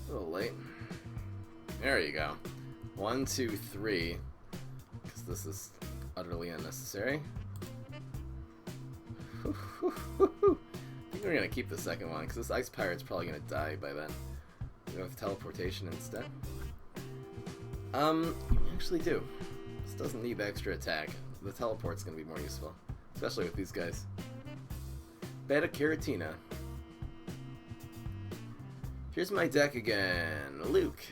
A little late. There you go. 1, 2, 3. Because this is utterly unnecessary. I think we're going to keep the second one, because this Ice Pirate's probably going to die by then. We go with teleportation instead. We actually do. This doesn't need the extra attack. The teleport's going to be more useful. Especially with these guys. Beta Caratina. Here's my deck again. Luke.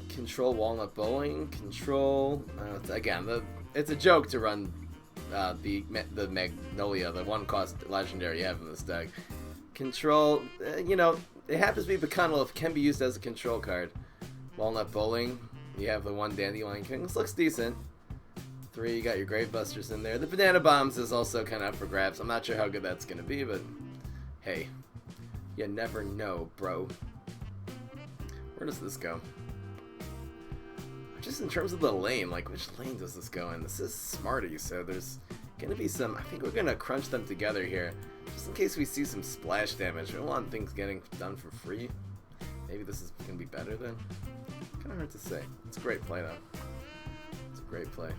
Control Walnut Bowling. Control... again, it's a joke to run the Magnolia, the 1-cost legendary you have in this deck. Control, you know, it happens to be Bacchanal, can be used as a control card. Walnut Bowling, you have the 1 Dandelion King. This looks decent. 3, you got your Gravebusters in there. The Banana Bombs is also kind of up for grabs. I'm not sure how good that's going to be, but hey, you never know, bro. Where does this go? Just in terms of the lane, like which lane does this go in? This is Smarty, so there's gonna be some, I think we're gonna crunch them together here, just in case we see some splash damage. We don't want things getting done for free. Maybe this is gonna be better then? Kinda hard to say. It's a great play though. It's a great play.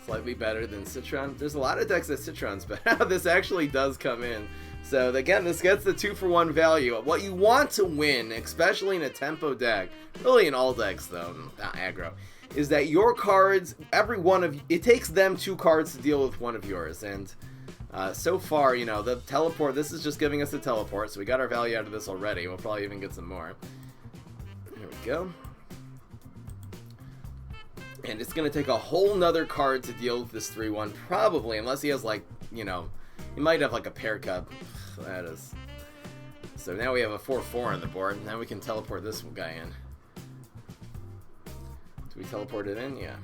Slightly better than Citron. There's a lot of decks that Citron's better. This actually does come in. So again, this gets the 2-for-1 value. What you want to win, especially in a tempo deck, really in all decks though, not aggro, is that your cards, every one of you, it takes them 2 cards to deal with one of yours. And so far, you know, the teleport, this is just giving us a teleport, so we got our value out of this already. We'll probably even get some more. There we go. And it's going to take a whole nother card to deal with this 3-1, probably, unless he has, like, you know, he might have, like, a pair cup. That is. So now we have a 4-4 on the board. Now we can teleport this guy in. Do we teleport it in? Yeah.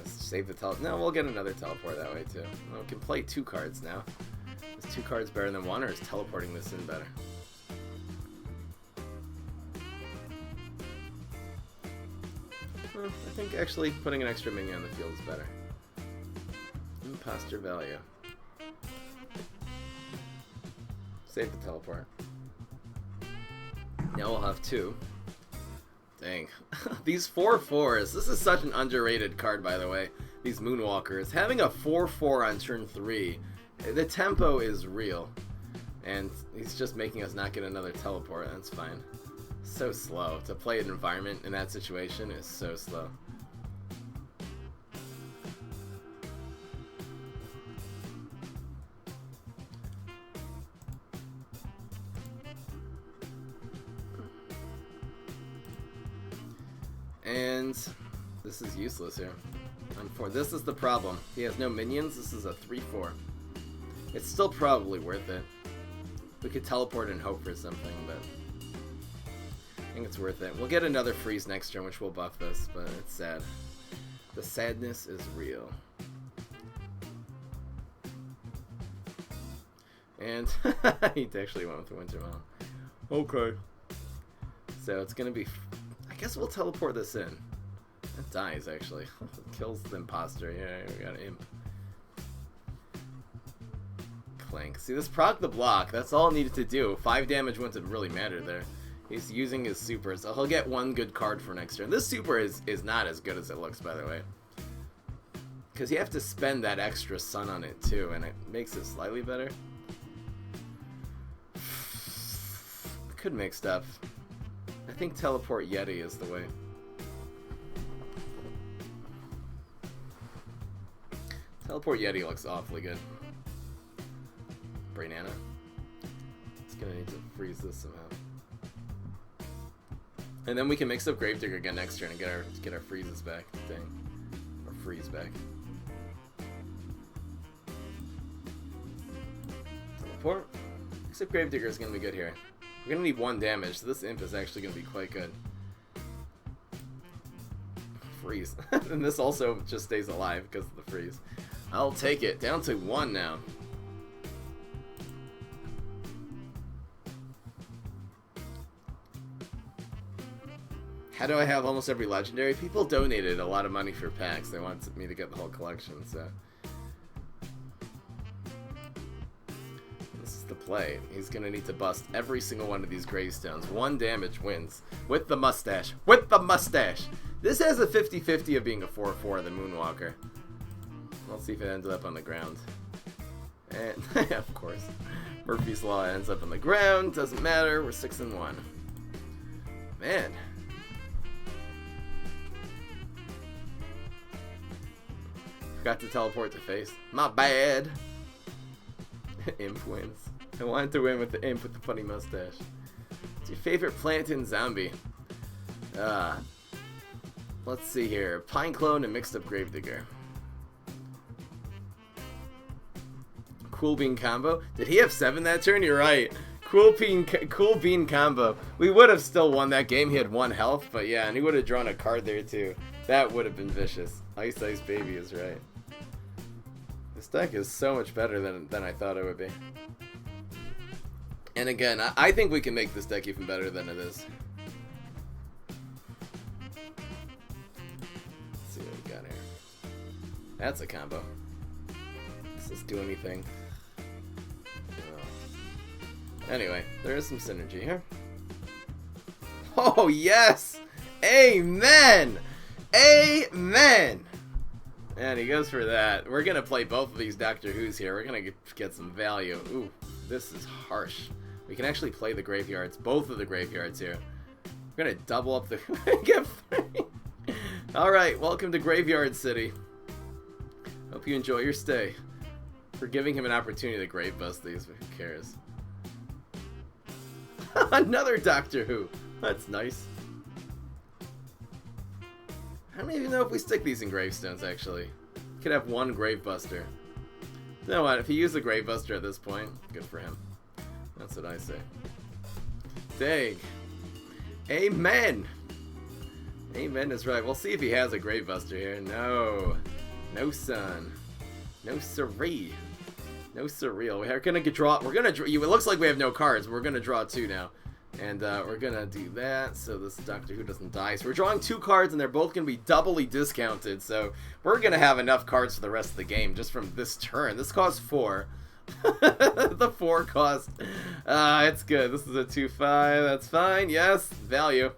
Save the teleport. No, we'll get another teleport that way, too. Well, we can play 2 cards now. Is 2 cards better than 1, or is teleporting this in better? I think actually putting an extra minion on the field is better. Imposter value. Save the teleport. Now we'll have 2. Dang. These 4/4s. This is such an underrated card, by the way. These Moonwalkers. Having a 4/4 on turn 3, the tempo is real. And he's just making us not get another teleport. That's fine. So slow. To play an environment in that situation is so slow. And this is useless here. This is the problem. He has no minions. This is a 3/4. It's still probably worth it. We could teleport and hope for something, but I think it's worth it. We'll get another freeze next turn, which will buff this, but it's sad. The sadness is real. And he actually went with the Winter Melon. Okay. So it's gonna be. I guess we'll teleport this in. That dies actually. Kills the imposter. Yeah, we got Imp. Clank. See, this proc the block. That's all it needed to do. 5 damage wouldn't have really mattered there. He's using his super, so he'll get 1 good card for next turn. This super is not as good as it looks, by the way. Because you have to spend that extra sun on it, too, and it makes it slightly better. could make stuff. I think Teleport Yeti is the way. Teleport Yeti looks awfully good. Brainana. It's gonna need to freeze this somehow. And then we can mix up Gravedigger again next turn and get our freezes back. Dang. Or freeze back. Teleport. Except Gravedigger is gonna be good here. We're gonna need 1 damage, so this imp is actually gonna be quite good. Freeze. And this also just stays alive because of the freeze. I'll take it. Down to 1 now. How do I have almost every legendary? People donated a lot of money for packs. They wanted me to get the whole collection, so. This is the play. He's gonna need to bust every single one of these gravestones. 1 damage wins. With the mustache. With the mustache! This has a 50-50 of being a 4-4, the Moonwalker. Let's see if it ends up on the ground. And, of course, Murphy's Law ends up on the ground. Doesn't matter. We're 6-1. Man. Forgot to teleport to face. My bad. Imp wins. I wanted to win with the imp with the funny mustache. What's your favorite plant in zombie? Let's see here. Pine Clone and mixed up Gravedigger. Cool Bean combo. Did he have 7 that turn? You're right. Cool Bean combo. We would have still won that game. He had 1 health, but yeah, and he would have drawn a card there too. That would have been vicious. Ice Ice Baby is right. This deck is so much better than I thought it would be. And again, I think we can make this deck even better than it is. Let's see what we got here. That's a combo. Does this do anything? Anyway, there is some synergy here. Oh, yes! Amen! Amen! And he goes for that. We're going to play both of these Doctor Who's here. We're going to get some value. Ooh, this is harsh. We can actually play the graveyards, both of the graveyards here. We're going to double up the... get 3. Alright, welcome to Graveyard City. Hope you enjoy your stay. For giving him an opportunity to grave bust these, who cares? Another Doctor Who. That's nice. I don't even know if we stick these in gravestones, actually. Could have 1 Gravebuster. You know what? If he used the Gravebuster at this point, good for him. That's what I say. Dang. Amen! Amen is right. We'll see if he has a Gravebuster here. No. No, son. No siree. No surreal. We're gonna draw. It looks like we have no cards. We're gonna draw 2 now, and we're gonna do that so this Doctor Who doesn't die. So we're drawing 2 cards, and they're both gonna be doubly discounted. So we're gonna have enough cards for the rest of the game just from this turn. This costs 4. The 4 cost. It's good. This is a 2/5. That's fine. Yes, value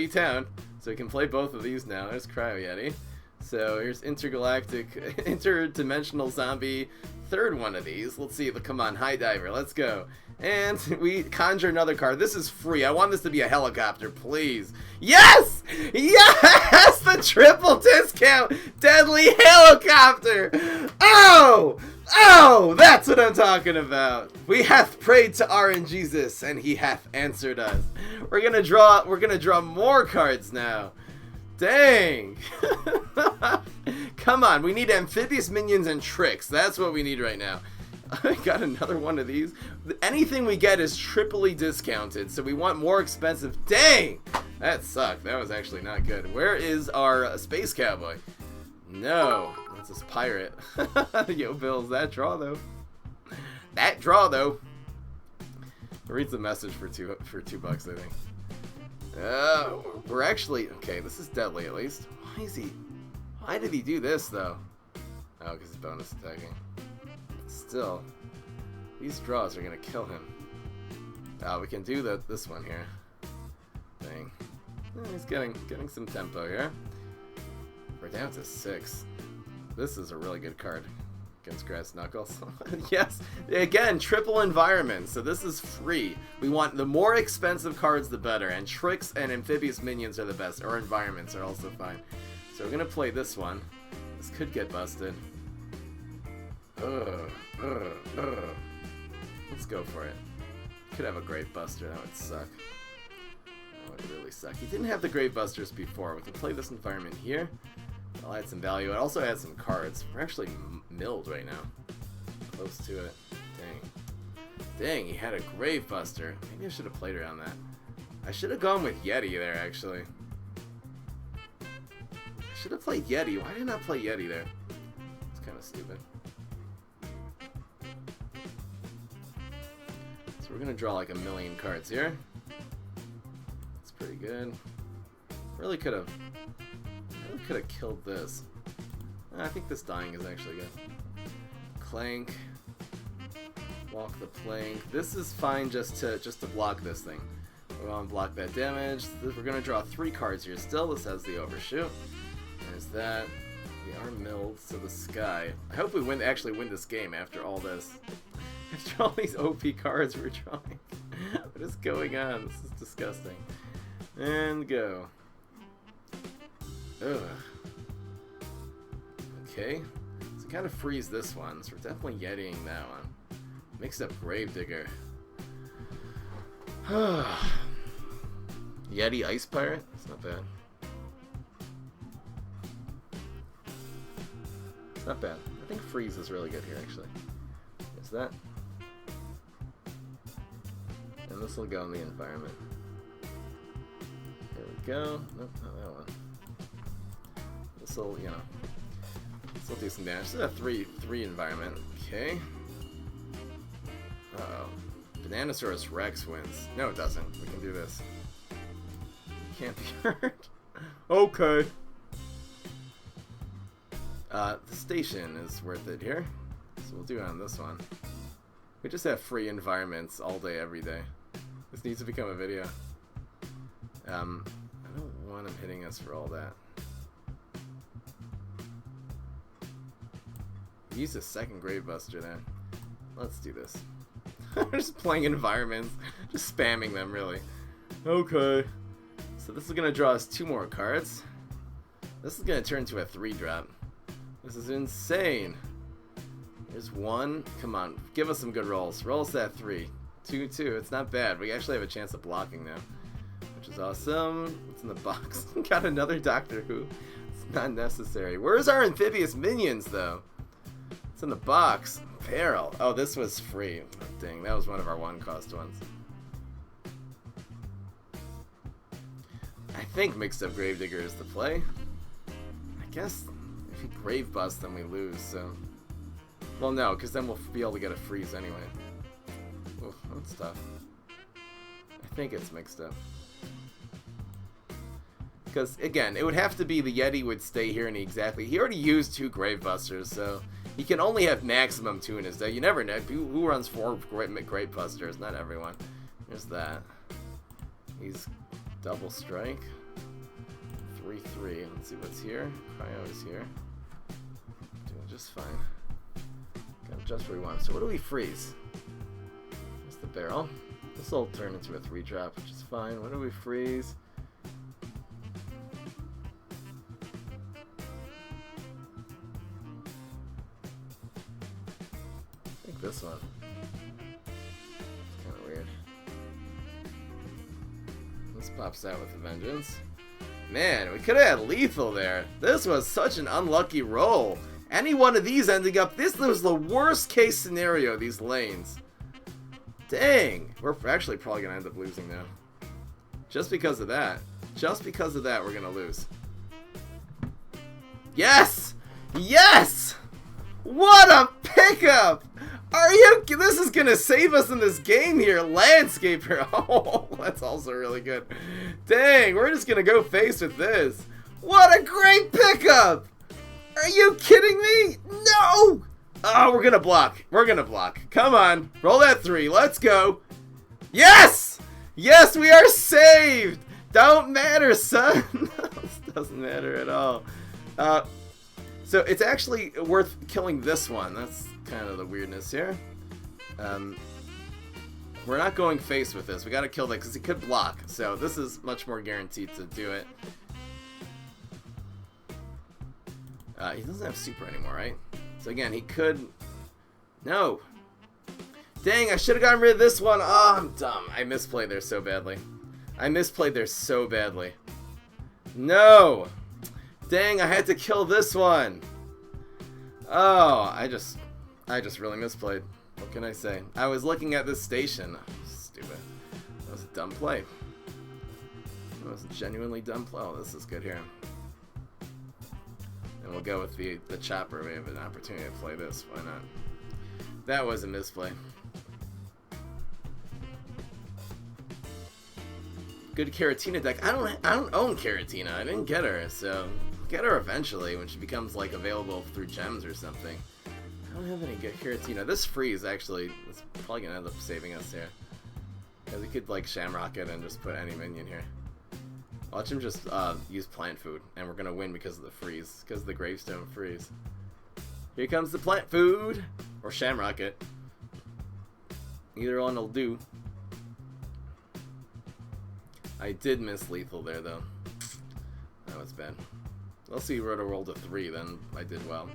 town. So we can play both of these now. There's Cryo Yeti. So here's interdimensional zombie. 3rd one of these. Let's see. Come on, High Diver. Let's go. And we conjure another card. This is free. I want this to be a helicopter, please. Yes! Yes! The triple discount Deadly Helicopter! Oh! Oh! That's what I'm talking about. We hath prayed to RNGesus, and he hath answered us. We're gonna draw more cards now. Dang! Come on, we need amphibious minions and tricks. That's what we need right now. I got another one of these. Anything we get is triply discounted, so we want more expensive. Dang! That sucked. That was actually not good. Where is our space cowboy? No, that's this pirate. Yo, Bills, that draw though. That draw though. Reads the message for $2, I think. We're actually okay. This is deadly at least. Why did he do this though? Oh, because he's bonus attacking. Still, these draws are gonna kill him. Oh, we can do this one here. Dang. He's getting some tempo here. We're down to 6. This is a really good card. against Grass Knuckles. Yes, again, triple environment, so this is free. We want the more expensive cards, the better, and tricks and amphibious minions are the best, or environments are also fine. So we're gonna play this one. This could get busted. Let's go for it. Could have a Grave Buster, that would suck. That would really suck. He didn't have the Grave Busters before. We can play this environment here. I'll add some value. It also adds some cards. We're actually milled right now. Close to it. Dang. Dang, he had a Grave Buster. Maybe I should have played around that. I should have gone with Yeti there, actually. I should have played Yeti. Why didn't I play Yeti there? It's kind of stupid. So we're going to draw like a million cards here. That's pretty good. Really could have killed this. I think this dying is actually good. Clank. Walk the plank. This is fine just to block this thing. We want to block that damage. We're going to draw 3 cards here still. This has the overshoot. There's that. We are milled to the sky. I hope we actually win this game after all this. After all these OP cards we're drawing. What is going on? This is disgusting. And go. Ugh. Okay. So kind of freeze this one. So we're definitely Yetiing that one. Mixed up Gravedigger. Yeti Ice Pirate? It's not bad. It's not bad. I think freeze is really good here, actually. There's that. And this will go in the environment. There we go. Nope, not that one. This will, you know, this will do some damage. This is a 3/3 environment. Okay. Uh-oh. Bananasaurus Rex wins. No, it doesn't. We can do this. Can't be hurt. Okay. The station is worth it here. So we'll do it on this one. We just have free environments all day, every day. This needs to become a video. I don't want him hitting us for all that. Use a second Grave Buster there. Let's do this. Just playing environments. Just spamming them, really. Okay. So this is going to draw us 2 more cards. This is going to turn into a 3-drop. This is insane. There's 1. Come on. Give us some good rolls. Roll us that 3. 2-2. It's not bad. We actually have a chance of blocking now, which is awesome. What's in the box? Got another Doctor Who. It's not necessary. Where's our amphibious minions, though? It's in the box. Barrel. Oh, this was free. Oh, dang, that was one of our 1-cost ones. I think mixed up Gravedigger is the play. I guess if we Grave Bust, then we lose, so... Well, no, because then we'll be able to get a freeze anyway. Oof, that's tough. I think it's mixed up. Because, again, it would have to be the Yeti would stay here and he already used 2 Grave Busters, so... He can only have maximum 2 in his deck. You never know. Who runs 4 Grave Busters? Not everyone. There's that. He's double strike. 3/3. Let's see what's here. Cryo is here. Doing just fine. Got just where we want. So what do we freeze? That's the barrel. This will turn into a 3-drop, which is fine. What do we freeze? This one. It's kind of weird. This pops out with a vengeance. Man, we could have had lethal there. This was such an unlucky roll. Any one of these ending up, this was the worst case scenario, these lanes. Dang. We're actually probably going to end up losing now. Just because of that. Just because of that, we're going to lose. Yes! Yes! What a pickup! Are you? This is gonna save us in this game here. Landscaper. Oh, that's also really good. Dang, we're just gonna go face with this. What a great pickup! Are you kidding me? No! Oh, we're gonna block. We're gonna block. Come on. Roll that 3. Let's go. Yes! Yes, we are saved! Don't matter, son. This doesn't matter at all. So it's actually worth killing this one. That's kind of the weirdness here. We're not going face with this. We gotta kill that because he could block. So this is much more guaranteed to do it. He doesn't have super anymore, right? So again, he could... No! Dang, I should have gotten rid of this one. Oh, I'm dumb. I misplayed there so badly. I misplayed there so badly. No! Dang, I had to kill this one. Oh, I just really misplayed. What can I say? I was looking at this station. Stupid. That was a dumb play. That was a genuinely dumb play. Oh, this is good here. And we'll go with the chopper. We have an opportunity to play this. Why not? That was a misplay. Good Karatina deck. I don't own Karatina. I didn't get her, so get her eventually when she becomes like available through gems or something. I don't have any good Karatina. This freeze actually is probably gonna end up saving us here. Because we could like Shamrock it and just put any minion here. Watch him just use plant food, and we're gonna win because of the freeze, because of the gravestone freeze. Here comes the plant food, or Shamrock it. Either one will do. I did miss lethal there though. That was bad. Let's see, Roto rolled a 3, then I did well.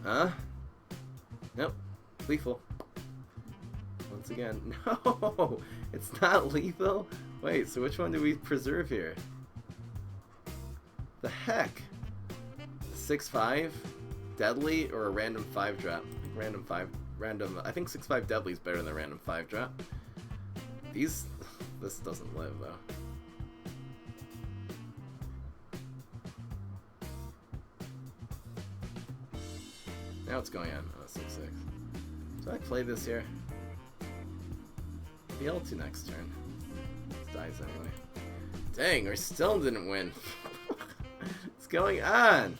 Huh? Nope. Lethal. Once again. No! It's not lethal? Wait, so which one do we preserve here? The heck? 6-5? Deadly or a random 5 drop? Random 5. I think 6-5 deadly is better than a random 5 drop. This doesn't live though. Now what's going on? Oh, 6-6. So I play this here. Be able to next turn. This dies anyway. Dang, we still didn't win. What's going on?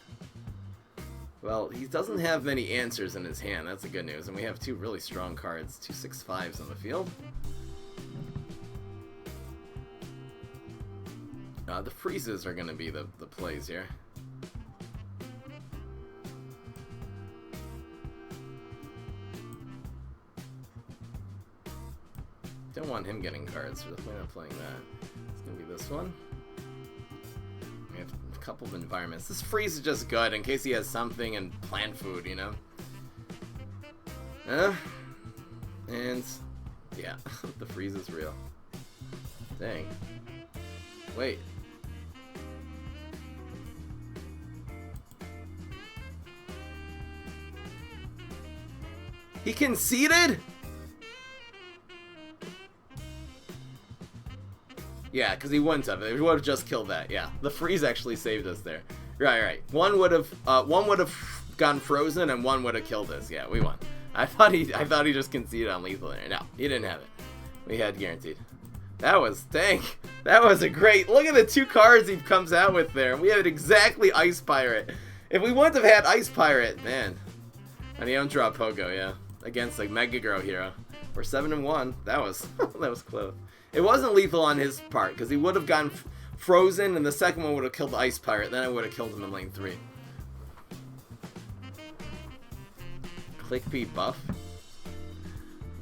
Well, he doesn't have many answers in his hand. That's the good news. And we have 2 really strong cards. 2 6-5s on the field. The freezes are going to be the plays here. Don't want him getting cards, so definitely not playing that. It's going to be this one. We have a couple of environments. This freeze is just good in case he has something and plant food, you know? And yeah, the freeze is real. Dang. Wait. He conceded? Yeah, because he wouldn't have. He would have just killed that. Yeah, the freeze actually saved us there. Right. One would have gone frozen, and one would have killed us. Yeah, we won. I thought he just conceded on lethal there. No, he didn't have it. We had guaranteed. That was, dang, that was a great. Look at the 2 cards he comes out with there. We had exactly Ice Pirate. If we wouldn't have had Ice Pirate, man. And he don't draw Pogo, yeah, against like Mega Grow Hero. We're 7-1. That was that was close. It wasn't lethal on his part, because he would have gone frozen, and the second one would have killed the Ice Pirate. Then I would have killed him in lane 3. Click P buff?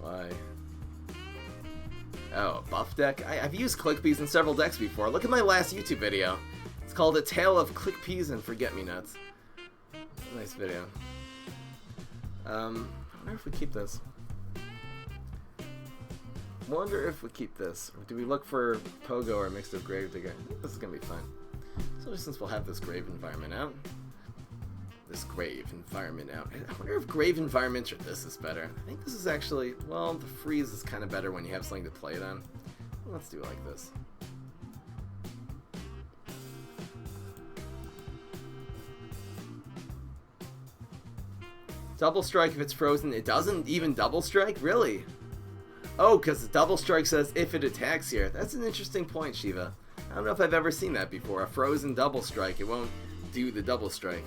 Why? Oh, buff deck? I've used Click Peas in several decks before. Look at my last YouTube video. It's called A Tale of Click Peas and Forget-Me-Nuts. Nice video. I wonder if we keep this. Wonder if we keep this. Or do we look for Pogo or a mix of Gravedigger? I think this is gonna be fine. So since we'll have this Grave environment out. I wonder if Grave environments or this is better. I think this is actually, well, the freeze is kind of better when you have something to play it on. Let's do it like this. Double strike if it's frozen. It doesn't even double strike? Really? Oh, because the double strike says if it attacks here. That's an interesting point, Shiva. I don't know if I've ever seen that before. A frozen double strike. It won't do the double strike.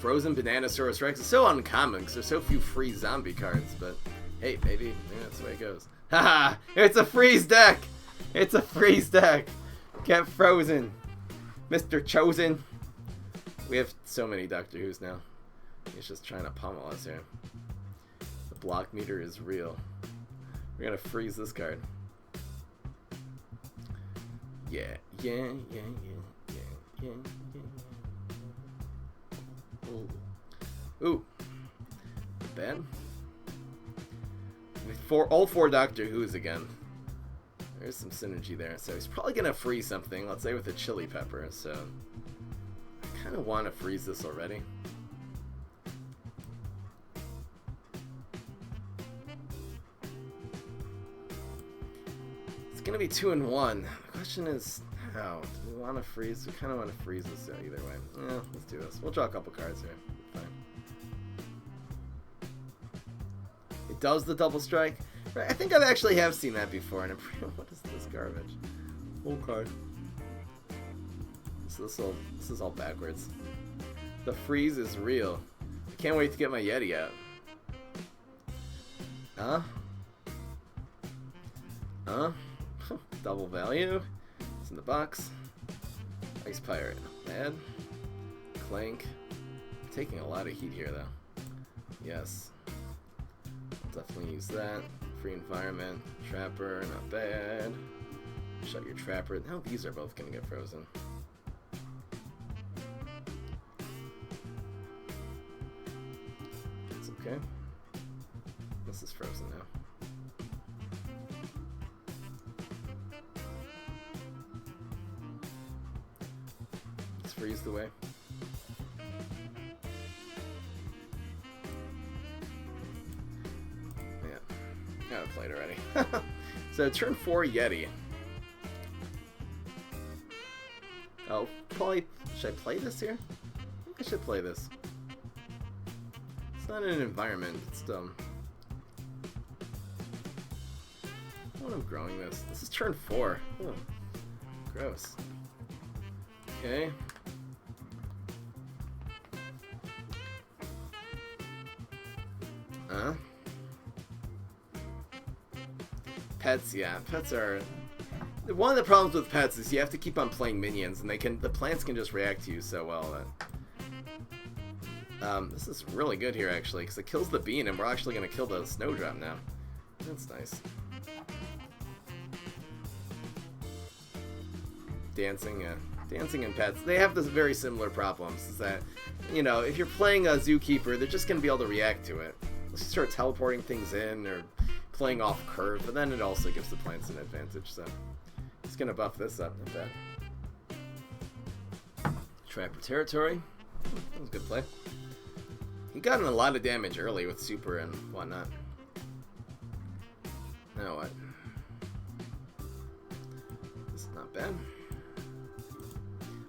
Frozen Bananasaurus Rex is so uncommon because there's so few free zombie cards, but hey, maybe that's the way it goes. Haha! It's a freeze deck! It's a freeze deck! Get frozen, Mr. Chosen. We have so many Doctor Who's now. He's just trying to pummel us here. The block meter is real. We're gonna freeze this card. Yeah. Ooh. Bad. All four Doctor Who's again. There's some synergy there. So he's probably gonna freeze something, let's say with a chili pepper, so I kinda wanna freeze this already. It's gonna be 2 and 1. The question is how? Do we wanna freeze? We kinda wanna freeze this either way. Yeah, let's do this. We'll draw a couple cards here. Fine. It does the double strike. Right, I think I actually have seen that before. And what is this garbage? Whole card. So this is all backwards. The freeze is real. I can't wait to get my Yeti out. Double value. It's in the box. Ice Pirate. Bad. Clank. I'm taking a lot of heat here though. Yes. I'll definitely use that. Free environment. Trapper. Not bad. Shut your trapper. Now these are both gonna get frozen. It's okay. This is frozen now. Let's freeze the way. Yeah, I played already. So turn 4 Yeti. Oh, probably should I play this here? I think I should play this. It's not an environment, it's dumb. When I'm growing this. This is turn 4. Oh, gross. Okay. Pets, yeah. Pets are... One of the problems with pets is you have to keep on playing minions, and the plants can just react to you so well that... this is really good here, actually, because it kills the bean, and we're actually going to kill the snowdrop now. That's nice. Dancing, yeah. Dancing and pets, they have this very similar problems, is that, you know, if you're playing a Zookeeper, they're just going to be able to react to it. Let's just start teleporting things in, or playing off curve, but then it also gives the plants an advantage, so... He's gonna buff this up, not bad. Trapper territory. That was a good play. He got in a lot of damage early with super and whatnot. Now what? This is not bad.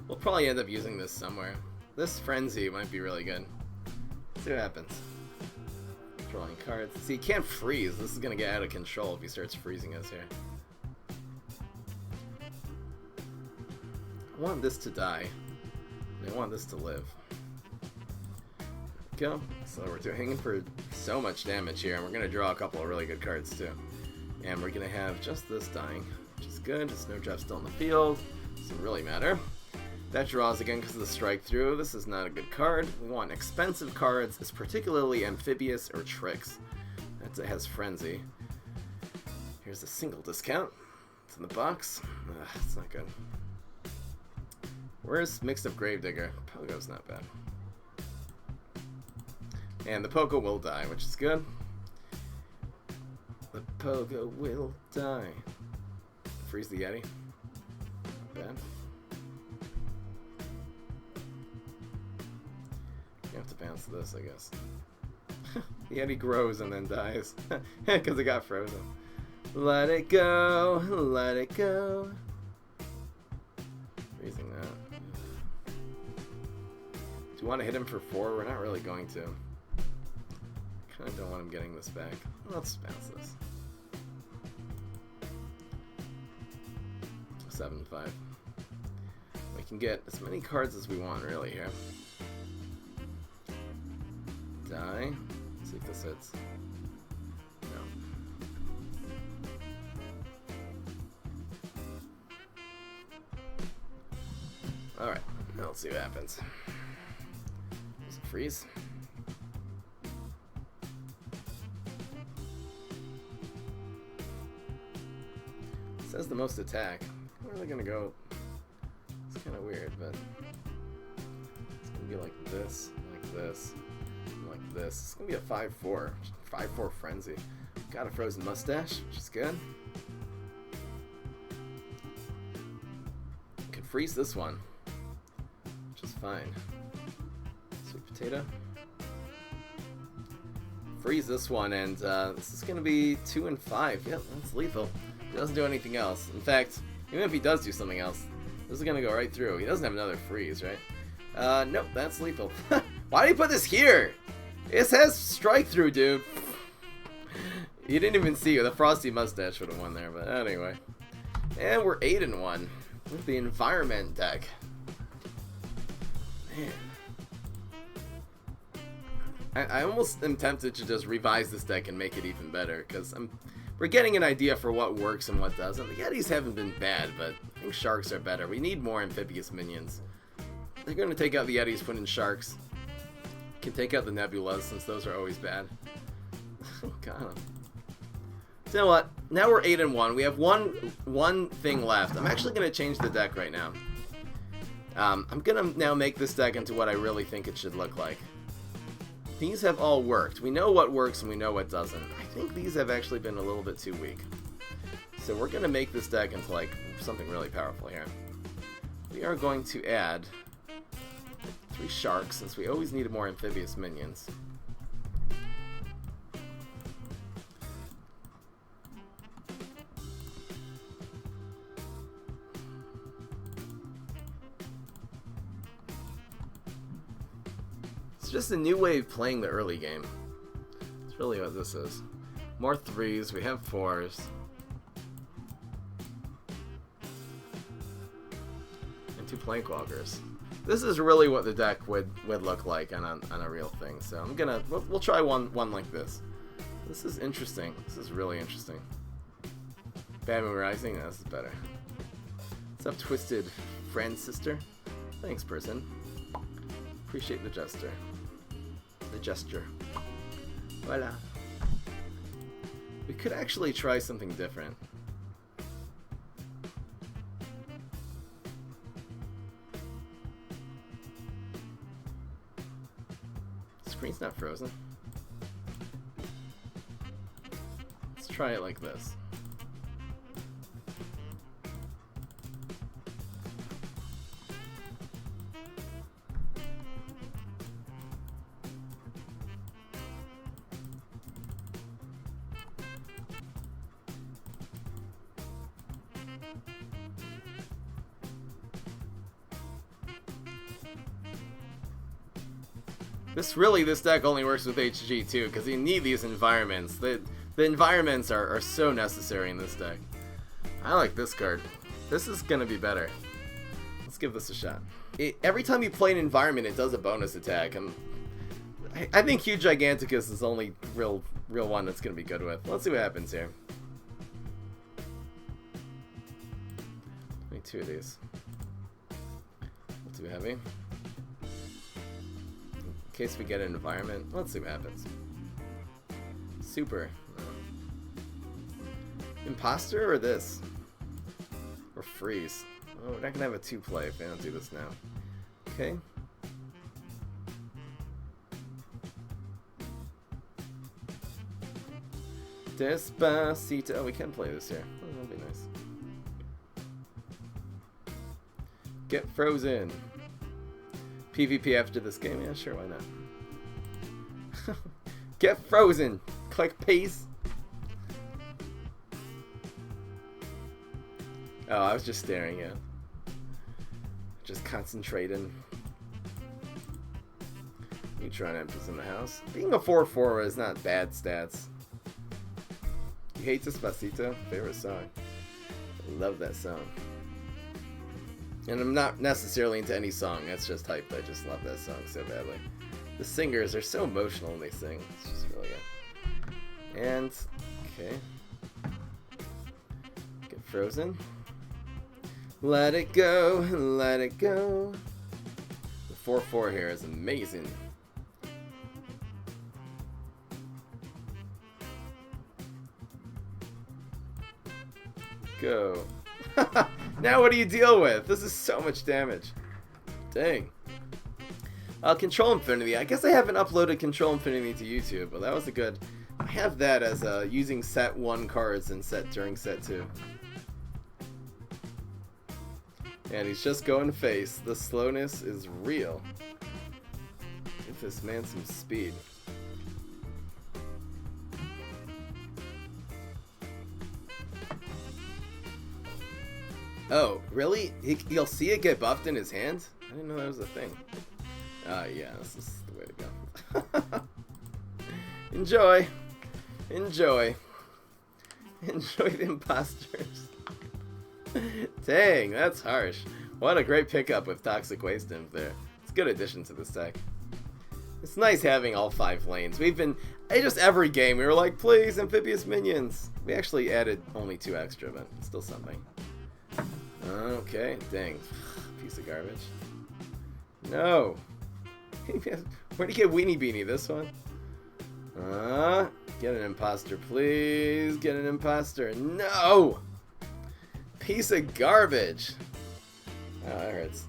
We'll probably end up using this somewhere. This Frenzy might be really good. Let's see what happens. Drawing cards. See, he can't freeze. This is gonna get out of control if he starts freezing us here. I want this to die, and I want this to live. Go. So we're hanging for so much damage here, and we're going to draw a couple of really good cards too. And we're going to have just this dying, which is good. The Snowdrop's still in the field. Doesn't really matter. That draws again because of the strike through. This is not a good card. We want expensive cards, it's particularly Amphibious or Tricks. It has Frenzy. Here's a single discount. It's in the box. It's not good. Where's Mixed Up Gravedigger? Pogo's not bad. And the Pogo will die, which is good. The Pogo will die. Freeze the Yeti. Not bad. You have to bounce this, I guess. The Yeti grows and then dies. Because it got frozen. Let it go, let it go. Freezing that. Do you want to hit him for 4? We're not really going to. Kind of don't want him getting this back. Let's bounce this. 7-5. We can get as many cards as we want, really, here. Die. Let's see if this hits. No. Alright, now let's see what happens. Does it freeze? It says the most attack. Where are they gonna go? It's kind of weird, but it's gonna be like this, like this, like this. It's gonna be a 5-4, 5-4 frenzy. Got a frozen mustache, which is good. Can freeze this one, which is fine. Sweet potato. Freeze this one, and this is gonna be 2 and 5. Yep, that's lethal. He doesn't do anything else. In fact, even if he does do something else, this is gonna go right through. He doesn't have another freeze, right? Nope, that's lethal. Why did he put this here? It has strike through, dude. You didn't even see it. The frosty mustache would have won there, but anyway. And we're 8 and 1 with the environment deck. Man. I almost am tempted to just revise this deck and make it even better, because we're getting an idea for what works and what doesn't. The Yetis haven't been bad, but I think Sharks are better. We need more amphibious minions. They're going to take out the Yetis, put in Sharks. Can take out the Nebulas, since those are always bad. Got him. So you know what? Now we're 8 and 1. We have one thing left. I'm actually going to change the deck right now. I'm going to now make this deck into what I really think it should look like. These have all worked. We know what works and we know what doesn't. I think these have actually been a little bit too weak. So we're going to make this deck into like something really powerful here. We are going to add 3 Sharks, since we always needed more amphibious minions. It's just a new way of playing the early game. It's really what this is. More 3s, we have 4s. And 2 Plankwalkers. This is really what the deck would look like on a real thing. So we'll try one like this. This is interesting. This is really interesting. Bad Moon Rising, this is better. What's up, Twisted Friend Sister? Thanks, person. Appreciate the gesture. The gesture. Voila. We could actually try something different. Screen's not frozen. Let's try it like this. This deck only works with HG too, because you need these environments. The environments are so necessary in this deck. I like this card. This is gonna be better. Let's give this a shot. Every time you play an environment, it does a bonus attack, and I think Huge Gigantacus is the only real one that's gonna be good with. Let's see what happens here. 22 of these. Too heavy. In case we get an environment, let's see what happens. Super. Imposter or this? Or freeze? Oh, we're not gonna have a 2-play if I don't do this now. Okay. Despacito. Oh, we can play this here. Oh, that'd be nice. Get frozen. PvP after this game? Yeah, sure, why not? Get frozen! Click peace! Oh, I was just staring at. Just concentrating. Neutron Empress in the house. Being a 4-4 is not bad stats. You hate Despacito? Favorite song. I love that song. And I'm not necessarily into any song, that's just hype. I just love that song so badly. The singers are so emotional when they sing. It's just really good. And, okay. Get frozen. Let it go, let it go. The 4-4 here is amazing. Go. Now what do you deal with? This is so much damage. Dang. Control Infinity. I guess I haven't uploaded Control Infinity to YouTube, but that was a good... I have that as using set 1 cards and set during set 2. And he's just going face. The slowness is real. Give this man some speed. Oh, really? You'll see it get buffed in his hands? I didn't know that was a thing. Yeah, this is the way to go. Enjoy. Enjoy. Enjoy the imposters. Dang, that's harsh. What a great pickup with Toxic Waste Imp there. It's a good addition to this deck. It's nice having all 5 lanes. We've been... just every game we were like, please, amphibious minions. We actually added only 2 extra, but it's still something. Okay, dang. Piece of garbage. No. Where'd you get Weenie Beanie? This one? Get an imposter, please. Get an imposter. No! Piece of garbage. Oh, that hurts.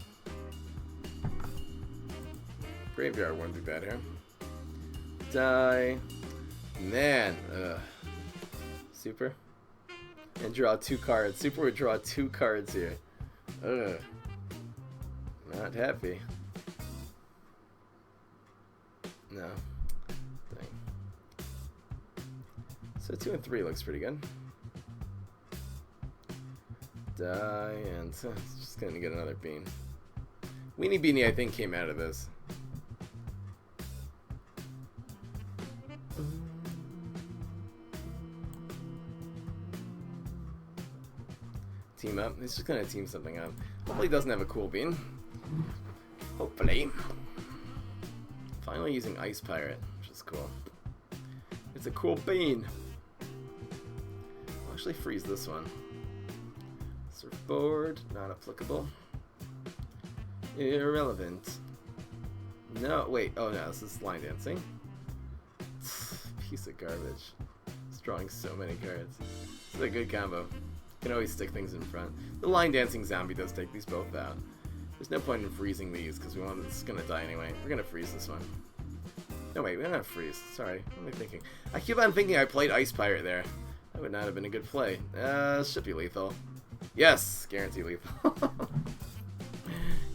Graveyard wouldn't be bad here. Die. Man. Ugh. Super. And draw 2 cards. Super would draw 2 cards here. Ugh. Not happy. No. Dang. So 2 and 3 looks pretty good. Die, and it's just gonna get another bean. Weenie Beanie, I think, came out of this. Team up. He's just gonna team something up. Hopefully he doesn't have a cool bean. Hopefully. Finally using Ice Pirate, which is cool. It's a cool bean. I'll actually freeze this one. Surfboard, not applicable. Irrelevant. No, wait. Oh no, this is line dancing. Piece of garbage. It's drawing so many cards. It's a good combo. You can always stick things in front. The line dancing zombie does take these both out. There's no point in freezing these because this is gonna die anyway. We're gonna freeze this one. No wait, we don't have freeze. Sorry, what am I thinking? I keep on thinking I played Ice Pirate there. That would not have been a good play. Should be lethal. Yes, guarantee lethal.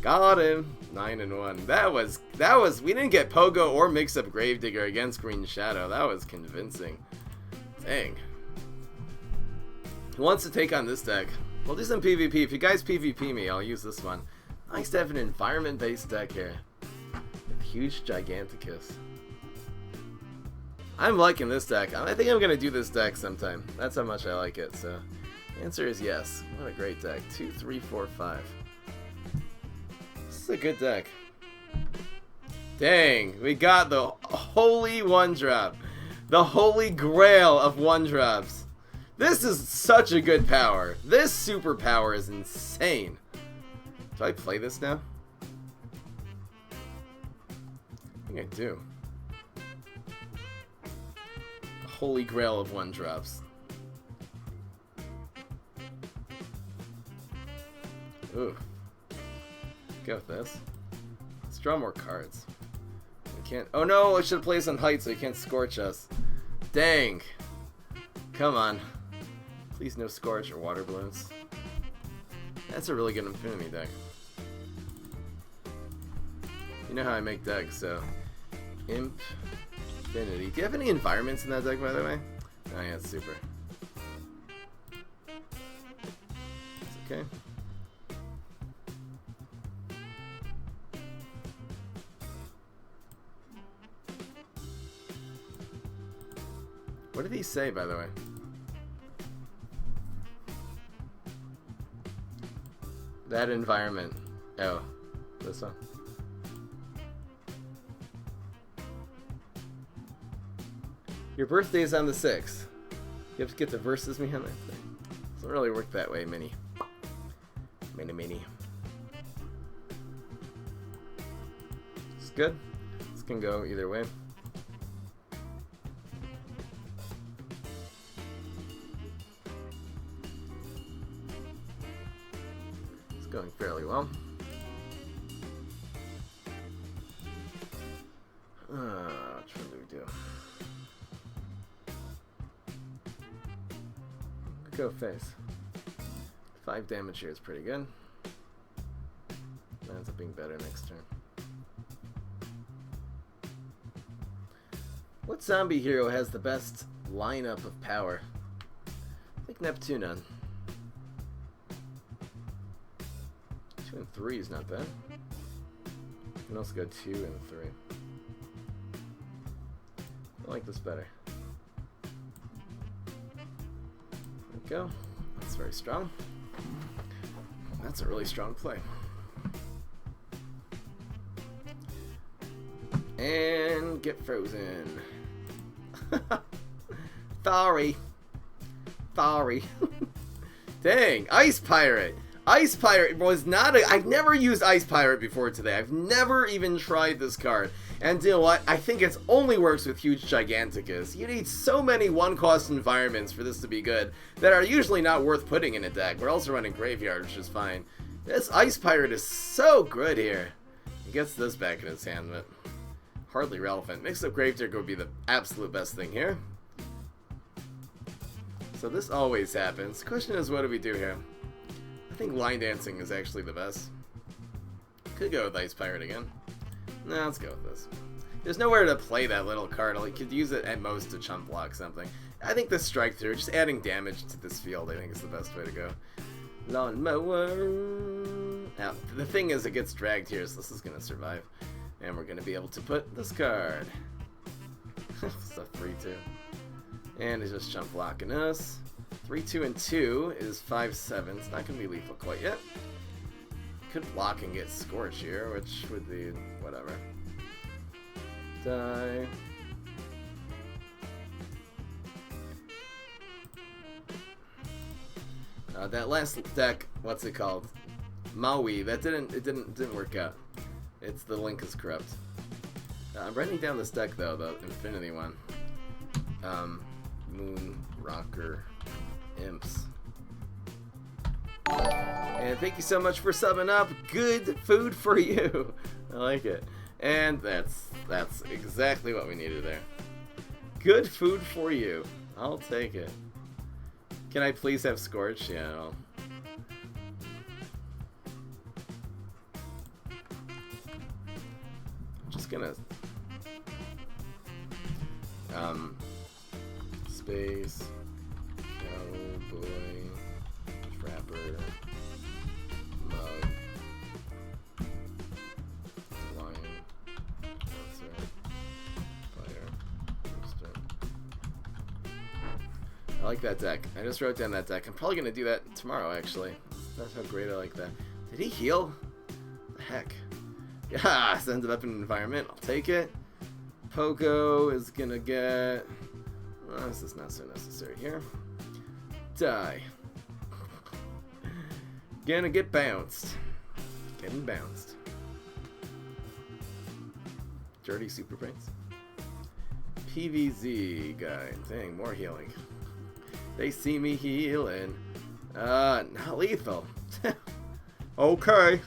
Got him. 9 and 1. That was. We didn't get Pogo or Mix-Up Gravedigger against Green Shadow. That was convincing. Dang. Who wants to take on this deck? We'll do some PvP. If you guys PvP me, I'll use this one. Nice to have an environment-based deck here. With huge Gigantacus. I'm liking this deck. I think I'm gonna do this deck sometime. That's how much I like it. So, the answer is yes. What a great deck. 2, 3, 4, 5. This is a good deck. Dang, we got the holy 1-drop. The holy grail of 1-drops. This is such a good power. This super power is insane. Do I play this now? I think I do. The holy grail of 1-drops. Ooh. Go with this. Let's draw more cards. We can't. Oh no! I should have played this on height so he can't scorch us. Dang. Come on. Please no scorch or water balloons. That's a really good Infinity deck. You know how I make decks, so Infinity. Do you have any environments in that deck, by the way? Oh yeah, it's super. It's okay. What did he say, by the way? That environment. Oh, this one. Your birthday is on the 6th. You have to get the verses me on that thing. Doesn't really work that way, Minnie. Mini. It's good. This can go either way. It's going fairly well. Which one do we do? Go face. 5 damage here is pretty good. That ends up being better next turn. What zombie hero has the best lineup of power? I think Neptunon. 2 and 3 is not bad. You can also go 2 and 3. I like this better. There we go. That's very strong. That's a really strong play. And get frozen. Sorry. Dang, Ice Pirate. Ice Pirate was not a... I've never used Ice Pirate before today. I've never even tried this card. And you know what? I think it only works with huge Gigantacus. You need so many one-cost environments for this to be good that are usually not worth putting in a deck. We're also running Graveyard, which is fine. This Ice Pirate is so good here. He gets this back in his hand, but hardly relevant. Mix up Gravedigger would be the absolute best thing here. So this always happens. The question is, what do we do here? I think Line Dancing is actually the best. Could go with Ice Pirate again. No, let's go with this. There's nowhere to play that little card. You could use it at most to chump block something. I think this Strike Through, just adding damage to this field, I think is the best way to go. Lawnmower. Now, the thing is, it gets dragged here, so this is going to survive. And we're going to be able to put this card. It's a 3-2. And it's just chump blocking us. 3, 2, and 2 is 5, 7. It's not going to be lethal quite yet. Could block and get Scorch here, which would be whatever. Die. That last deck, what's it called? Maui. That didn't work out. It's the link is corrupt. I'm writing down this deck though, the Infinity one. Moon Rocker Imps. And thank you so much for subbing up. Good food for you. I like it. And that's exactly what we needed there. Good food for you. I'll take it. Can I please have Scorch? Yeah. I'll... just gonna space cowboy trapper mug lion dancer fire rooster. I like that deck. I just wrote down that deck. I'm probably gonna do that tomorrow actually. That's how great I like that. Did he heal? The heck? Yeah, it's ended up in an environment. I'll take it. Pogo is gonna get... well, this is not so necessary here. Die. Gonna get bounced. Getting bounced. Dirty Super Brains. PvZ guy. Dang, more healing. They see me healing. Not lethal. Okay.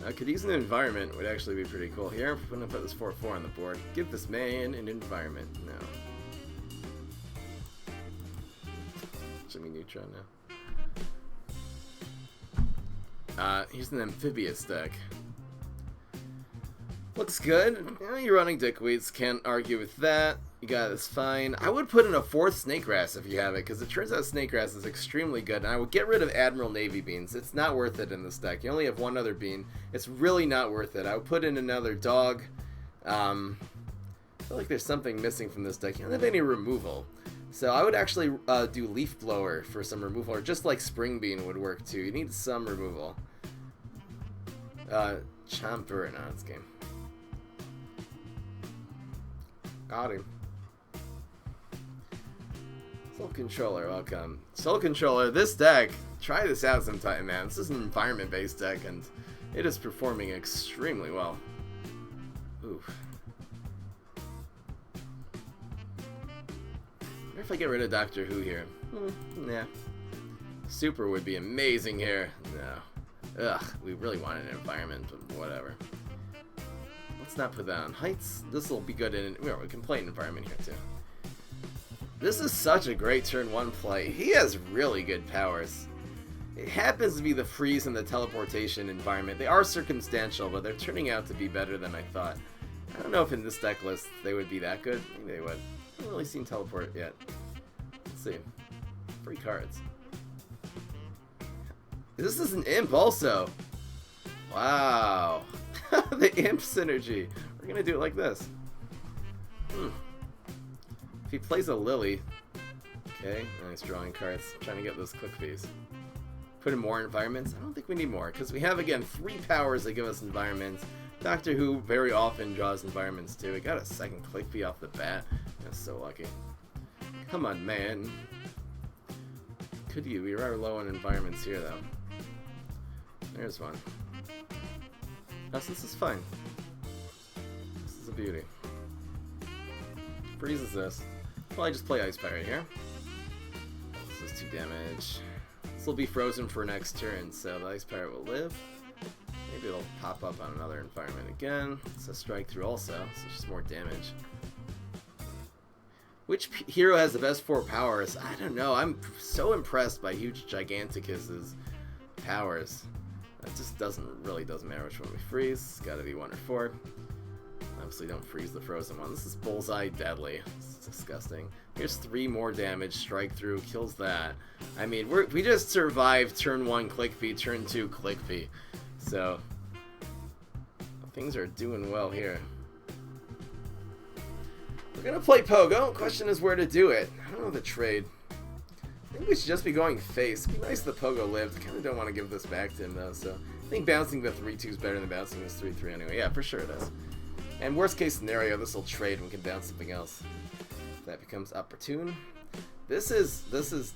I could use an environment, would actually be pretty cool. Here, I'm gonna put this 4/4 on the board. Give this man an environment. No. Jimmy Neutron now. Here's an amphibious deck. Looks good. Yeah, you're running Dickweeds, can't argue with that. You got this fine. I would put in a 4th Snake Grass if you have it, because it turns out Snake Grass is extremely good. And I would get rid of Admiral Navy Beans. It's not worth it in this deck. You only have one other bean. It's really not worth it. I would put in another dog. I feel like there's something missing from this deck. You don't have any removal. So I would actually do Leaf Blower for some removal, or just like Spring Bean would work too. You need some removal. Chomper, no, it's game. Got him. Soul Controller, welcome. Soul Controller, this deck try this out sometime, man. This is an environment-based deck, and it is performing extremely well. Ooh. What if I get rid of Doctor Who here? Nah. Super would be amazing here. No. Ugh, we really want an environment, but whatever. Let's not put that on heights. This will be good in... We can play an environment here, too. This is such a great turn 1 play. He has really good powers. It happens to be the freeze and the teleportation environment. They are circumstantial, but they're turning out to be better than I thought. I don't know if in this deck list they would be that good. Maybe they would. I haven't really seen teleport yet. Let's see. Free cards. This is an imp also. Wow. The imp synergy. We're gonna do it like this. If he plays a Lily. Okay, nice drawing cards. I'm trying to get those click fees. Put in more environments? I don't think we need more, because we have, again, 3 powers that give us environments. Doctor Who very often draws environments too. We got a second click fee off the bat. That's so lucky. Come on, man. Could you? We are low on environments here, though. There's one. Oh, so this is fine. This is a beauty. Freezes this. Well, I just play Ice Pirate here. This is 2 damage. This will be frozen for next turn, so the Ice Pirate will live. Maybe it'll pop up on another environment again. It's a strike through also, so it's just more damage. Which hero has the best 4 powers? I don't know. I'm so impressed by huge Gigantacus's powers. That just doesn't matter which one we freeze. It's gotta be 1 or 4. Obviously don't freeze the frozen one. This is Bullseye Deadly. It's disgusting. Here's 3 more damage. Strike through. Kills that. I mean, we just survived turn 1 click fee, turn 2 click fee. So, things are doing well here. We're gonna play Pogo. Question is where to do it. I don't know the trade. I think we should just be going face. It'd be nice if the Pogo lived. I kind of don't want to give this back to him though, so I think bouncing the 3-2 is better than bouncing this 3-3 anyway. Yeah, for sure it is. And worst case scenario, this will trade and we can bounce something else. That becomes opportune. This is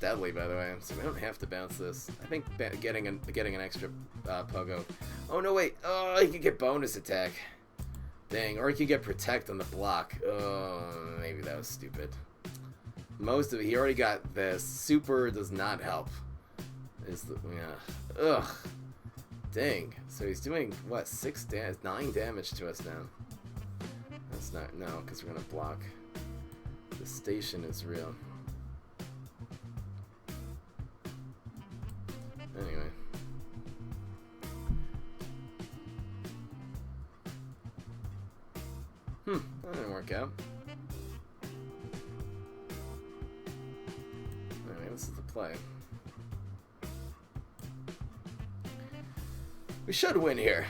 deadly, by the way, so we don't have to bounce this. I think getting an extra Pogo. Oh no, wait. Oh, he could get bonus attack. Dang, or he could get protect on the block. Oh, maybe that was stupid. Most of it, he already got this. Super does not help. Yeah. Ugh. Dang. So he's doing what? 9 damage to us now. That's not because we're gonna block. The station is real. Anyway. That didn't work out. Anyway, this is the play. We should win here.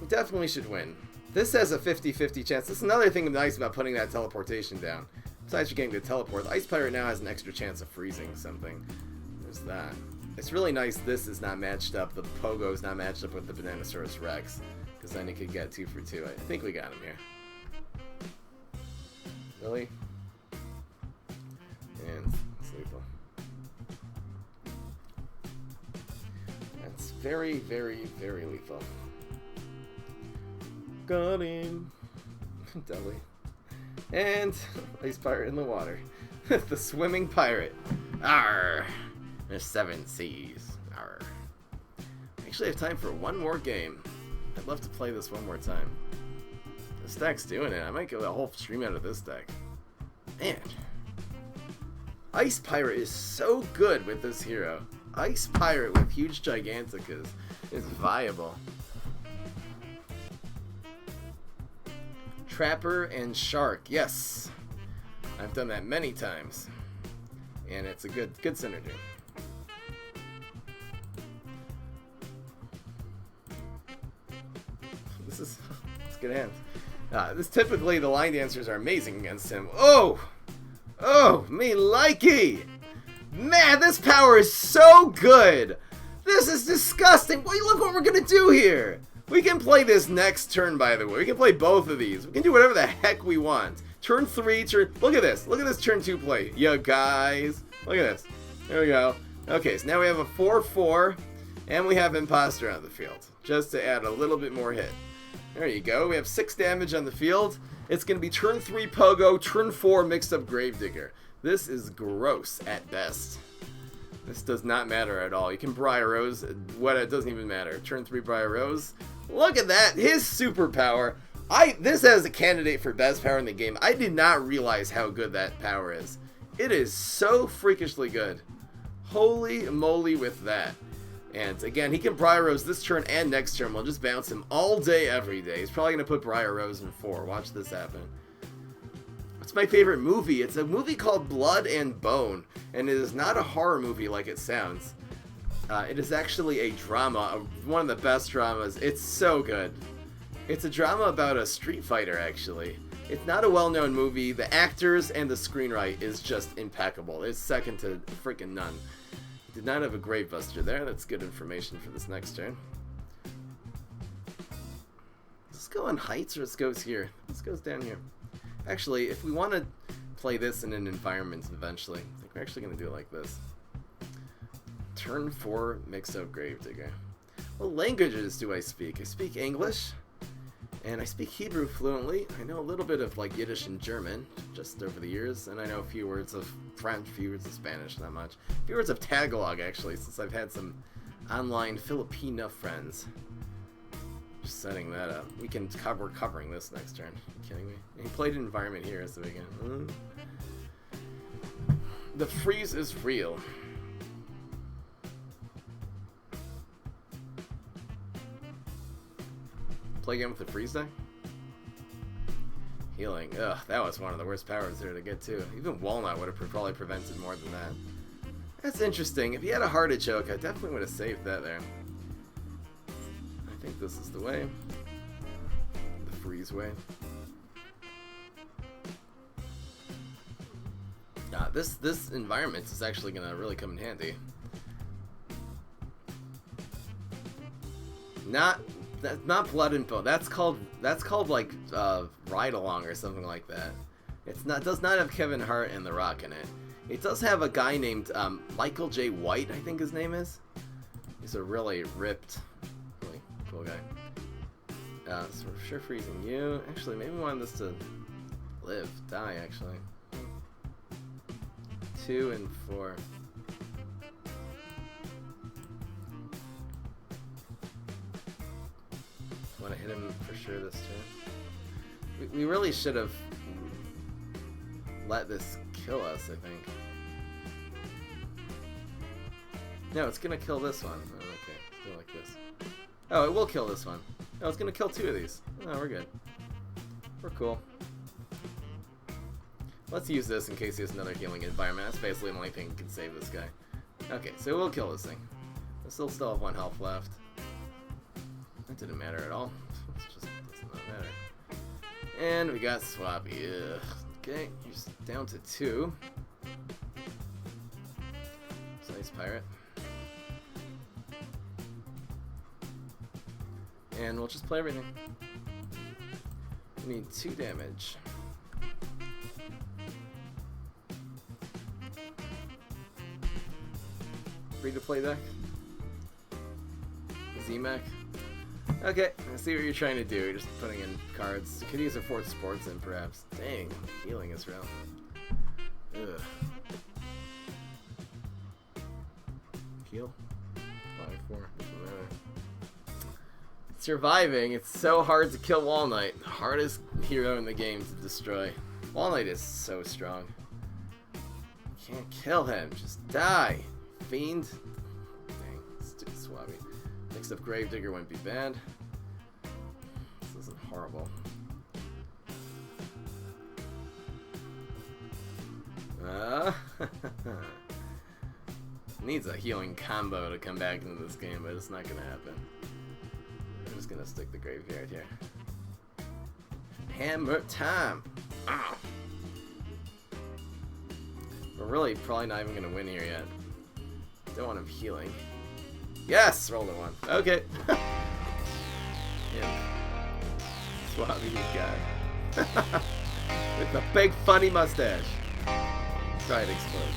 We definitely should win. This has a 50-50 chance. This is another thing nice about putting that teleportation down. Besides you getting the teleport, the Ice Pirate now has an extra chance of freezing something. There's that. It's really nice this is not matched up. The Pogo is not matched up with the Bananasaurus Rex. Because then it could get 2 for 2. I think we got him here. Really? And it's lethal. That's very, very, very lethal. Got him. Dudley. And Ice Pirate in the water. The swimming pirate. Arr! There's 7 seas. Arr. I actually have time for one more game. I'd love to play this one more time. This deck's doing it. I might get a whole stream out of this deck. Man. Ice Pirate is so good with this hero. Ice Pirate with huge Giganticus is viable. Trapper and Shark. Yes. I've done that many times. And it's a good synergy. It's good hands. This typically the line dancers are amazing against him. Oh! Oh, me likey! Man, this power is so good! This is disgusting! Well, look what we're gonna do here! We can play this next turn, by the way. We can play both of these. We can do whatever the heck we want. Turn 3, look at this. Look at this turn 2 play. You guys. Look at this. There we go. Okay, so now we have a 4-4, and we have Imposter on the field, just to add a little bit more hit. There you go. We have 6 damage on the field. It's going to be turn 3 Pogo, turn 4 mixed up Gravedigger. This is gross at best. This does not matter at all. You can Briar Rose. It doesn't even matter. Turn 3 Briar Rose. Look at that. His superpower. This as a candidate for best power in the game. I did not realize how good that power is. It is so freakishly good. Holy moly with that. And again, he can Briar Rose this turn and next turn. We'll just bounce him all day, every day. He's probably going to put Briar Rose in 4. Watch this happen. It's my favorite movie. It's a movie called Blood and Bone. And it is not a horror movie like it sounds. It is actually a drama. One of the best dramas. It's so good. It's a drama about a street fighter, actually. It's not a well-known movie. The actors and the screenwrite is just impeccable. It's second to freaking none. Did not have a Grave Buster there. That's good information for this next turn. Let's go on heights or let's go here. Let's go down here. Actually, if we want to play this in an environment eventually, I think we're actually going to do it like this. Turn 4 mix-up Gravedigger. What languages do I speak? I speak English, and I speak Hebrew fluently. I know a little bit of like Yiddish and German, just over the years, and I know a few words of French, a few words of Spanish, not much. A few words of Tagalog, actually, since I've had some online Filipino friends. Just setting that up. We're covering this next turn. Are you kidding me? He played an environment here, so we can... The freeze is real. Play again with the freeze deck? Healing. Ugh, that was one of the worst powers there to get to. Even Walnut would have probably prevented more than that. That's interesting. If he had a Heartachoke, I definitely would have saved that there. I think this is the way. The freeze way. This environment is actually going to really come in handy. That's not Blood and Bone. That's called like Ride Along or something like that. Does not have Kevin Hart and The Rock in it. It does have a guy named Michael J. White, I think his name is. He's a really ripped, really cool guy. So we're sure freezing you. Actually, maybe we want this to die actually. 2 and 4. Want to hit him for sure this turn. We really should have let this kill us, I think. No, it's gonna kill this one. Oh, okay, let's do it like this. Oh, it will kill this one. No, it's gonna kill 2 of these. Oh, we're good. We're cool. Let's use this in case he has another healing environment. That's basically the only thing that can save this guy. Okay, so we'll kill this thing. We'll still have 1 health left. That didn't matter at all. It just does not matter. And we got Swappy. Ugh. Okay, he's down to 2. Nice pirate. And we'll just play everything. We need 2 damage. Free to play deck. Z-Mac. Okay, I see what you're trying to do. You're just putting in cards. Could use a 4th sports in, perhaps. Dang, healing is real. Ugh. Heal? 5-4. Doesn't matter. Surviving. It's so hard to kill Wall Knight. Hardest hero in the game to destroy. Wall Knight is so strong. Can't kill him. Just die. Fiend. Dang, stupid Swabby. Mixed up Gravedigger wouldn't be bad. This isn't horrible. Needs a healing combo to come back into this game, but it's not gonna happen. I'm just gonna stick the graveyard here. Hammer time! Ow. We're really probably not even gonna win here yet. Don't want him healing. Yes! Rolled a 1. Okay. Yeah. Swabby guy. With the big funny mustache. Try it explodes.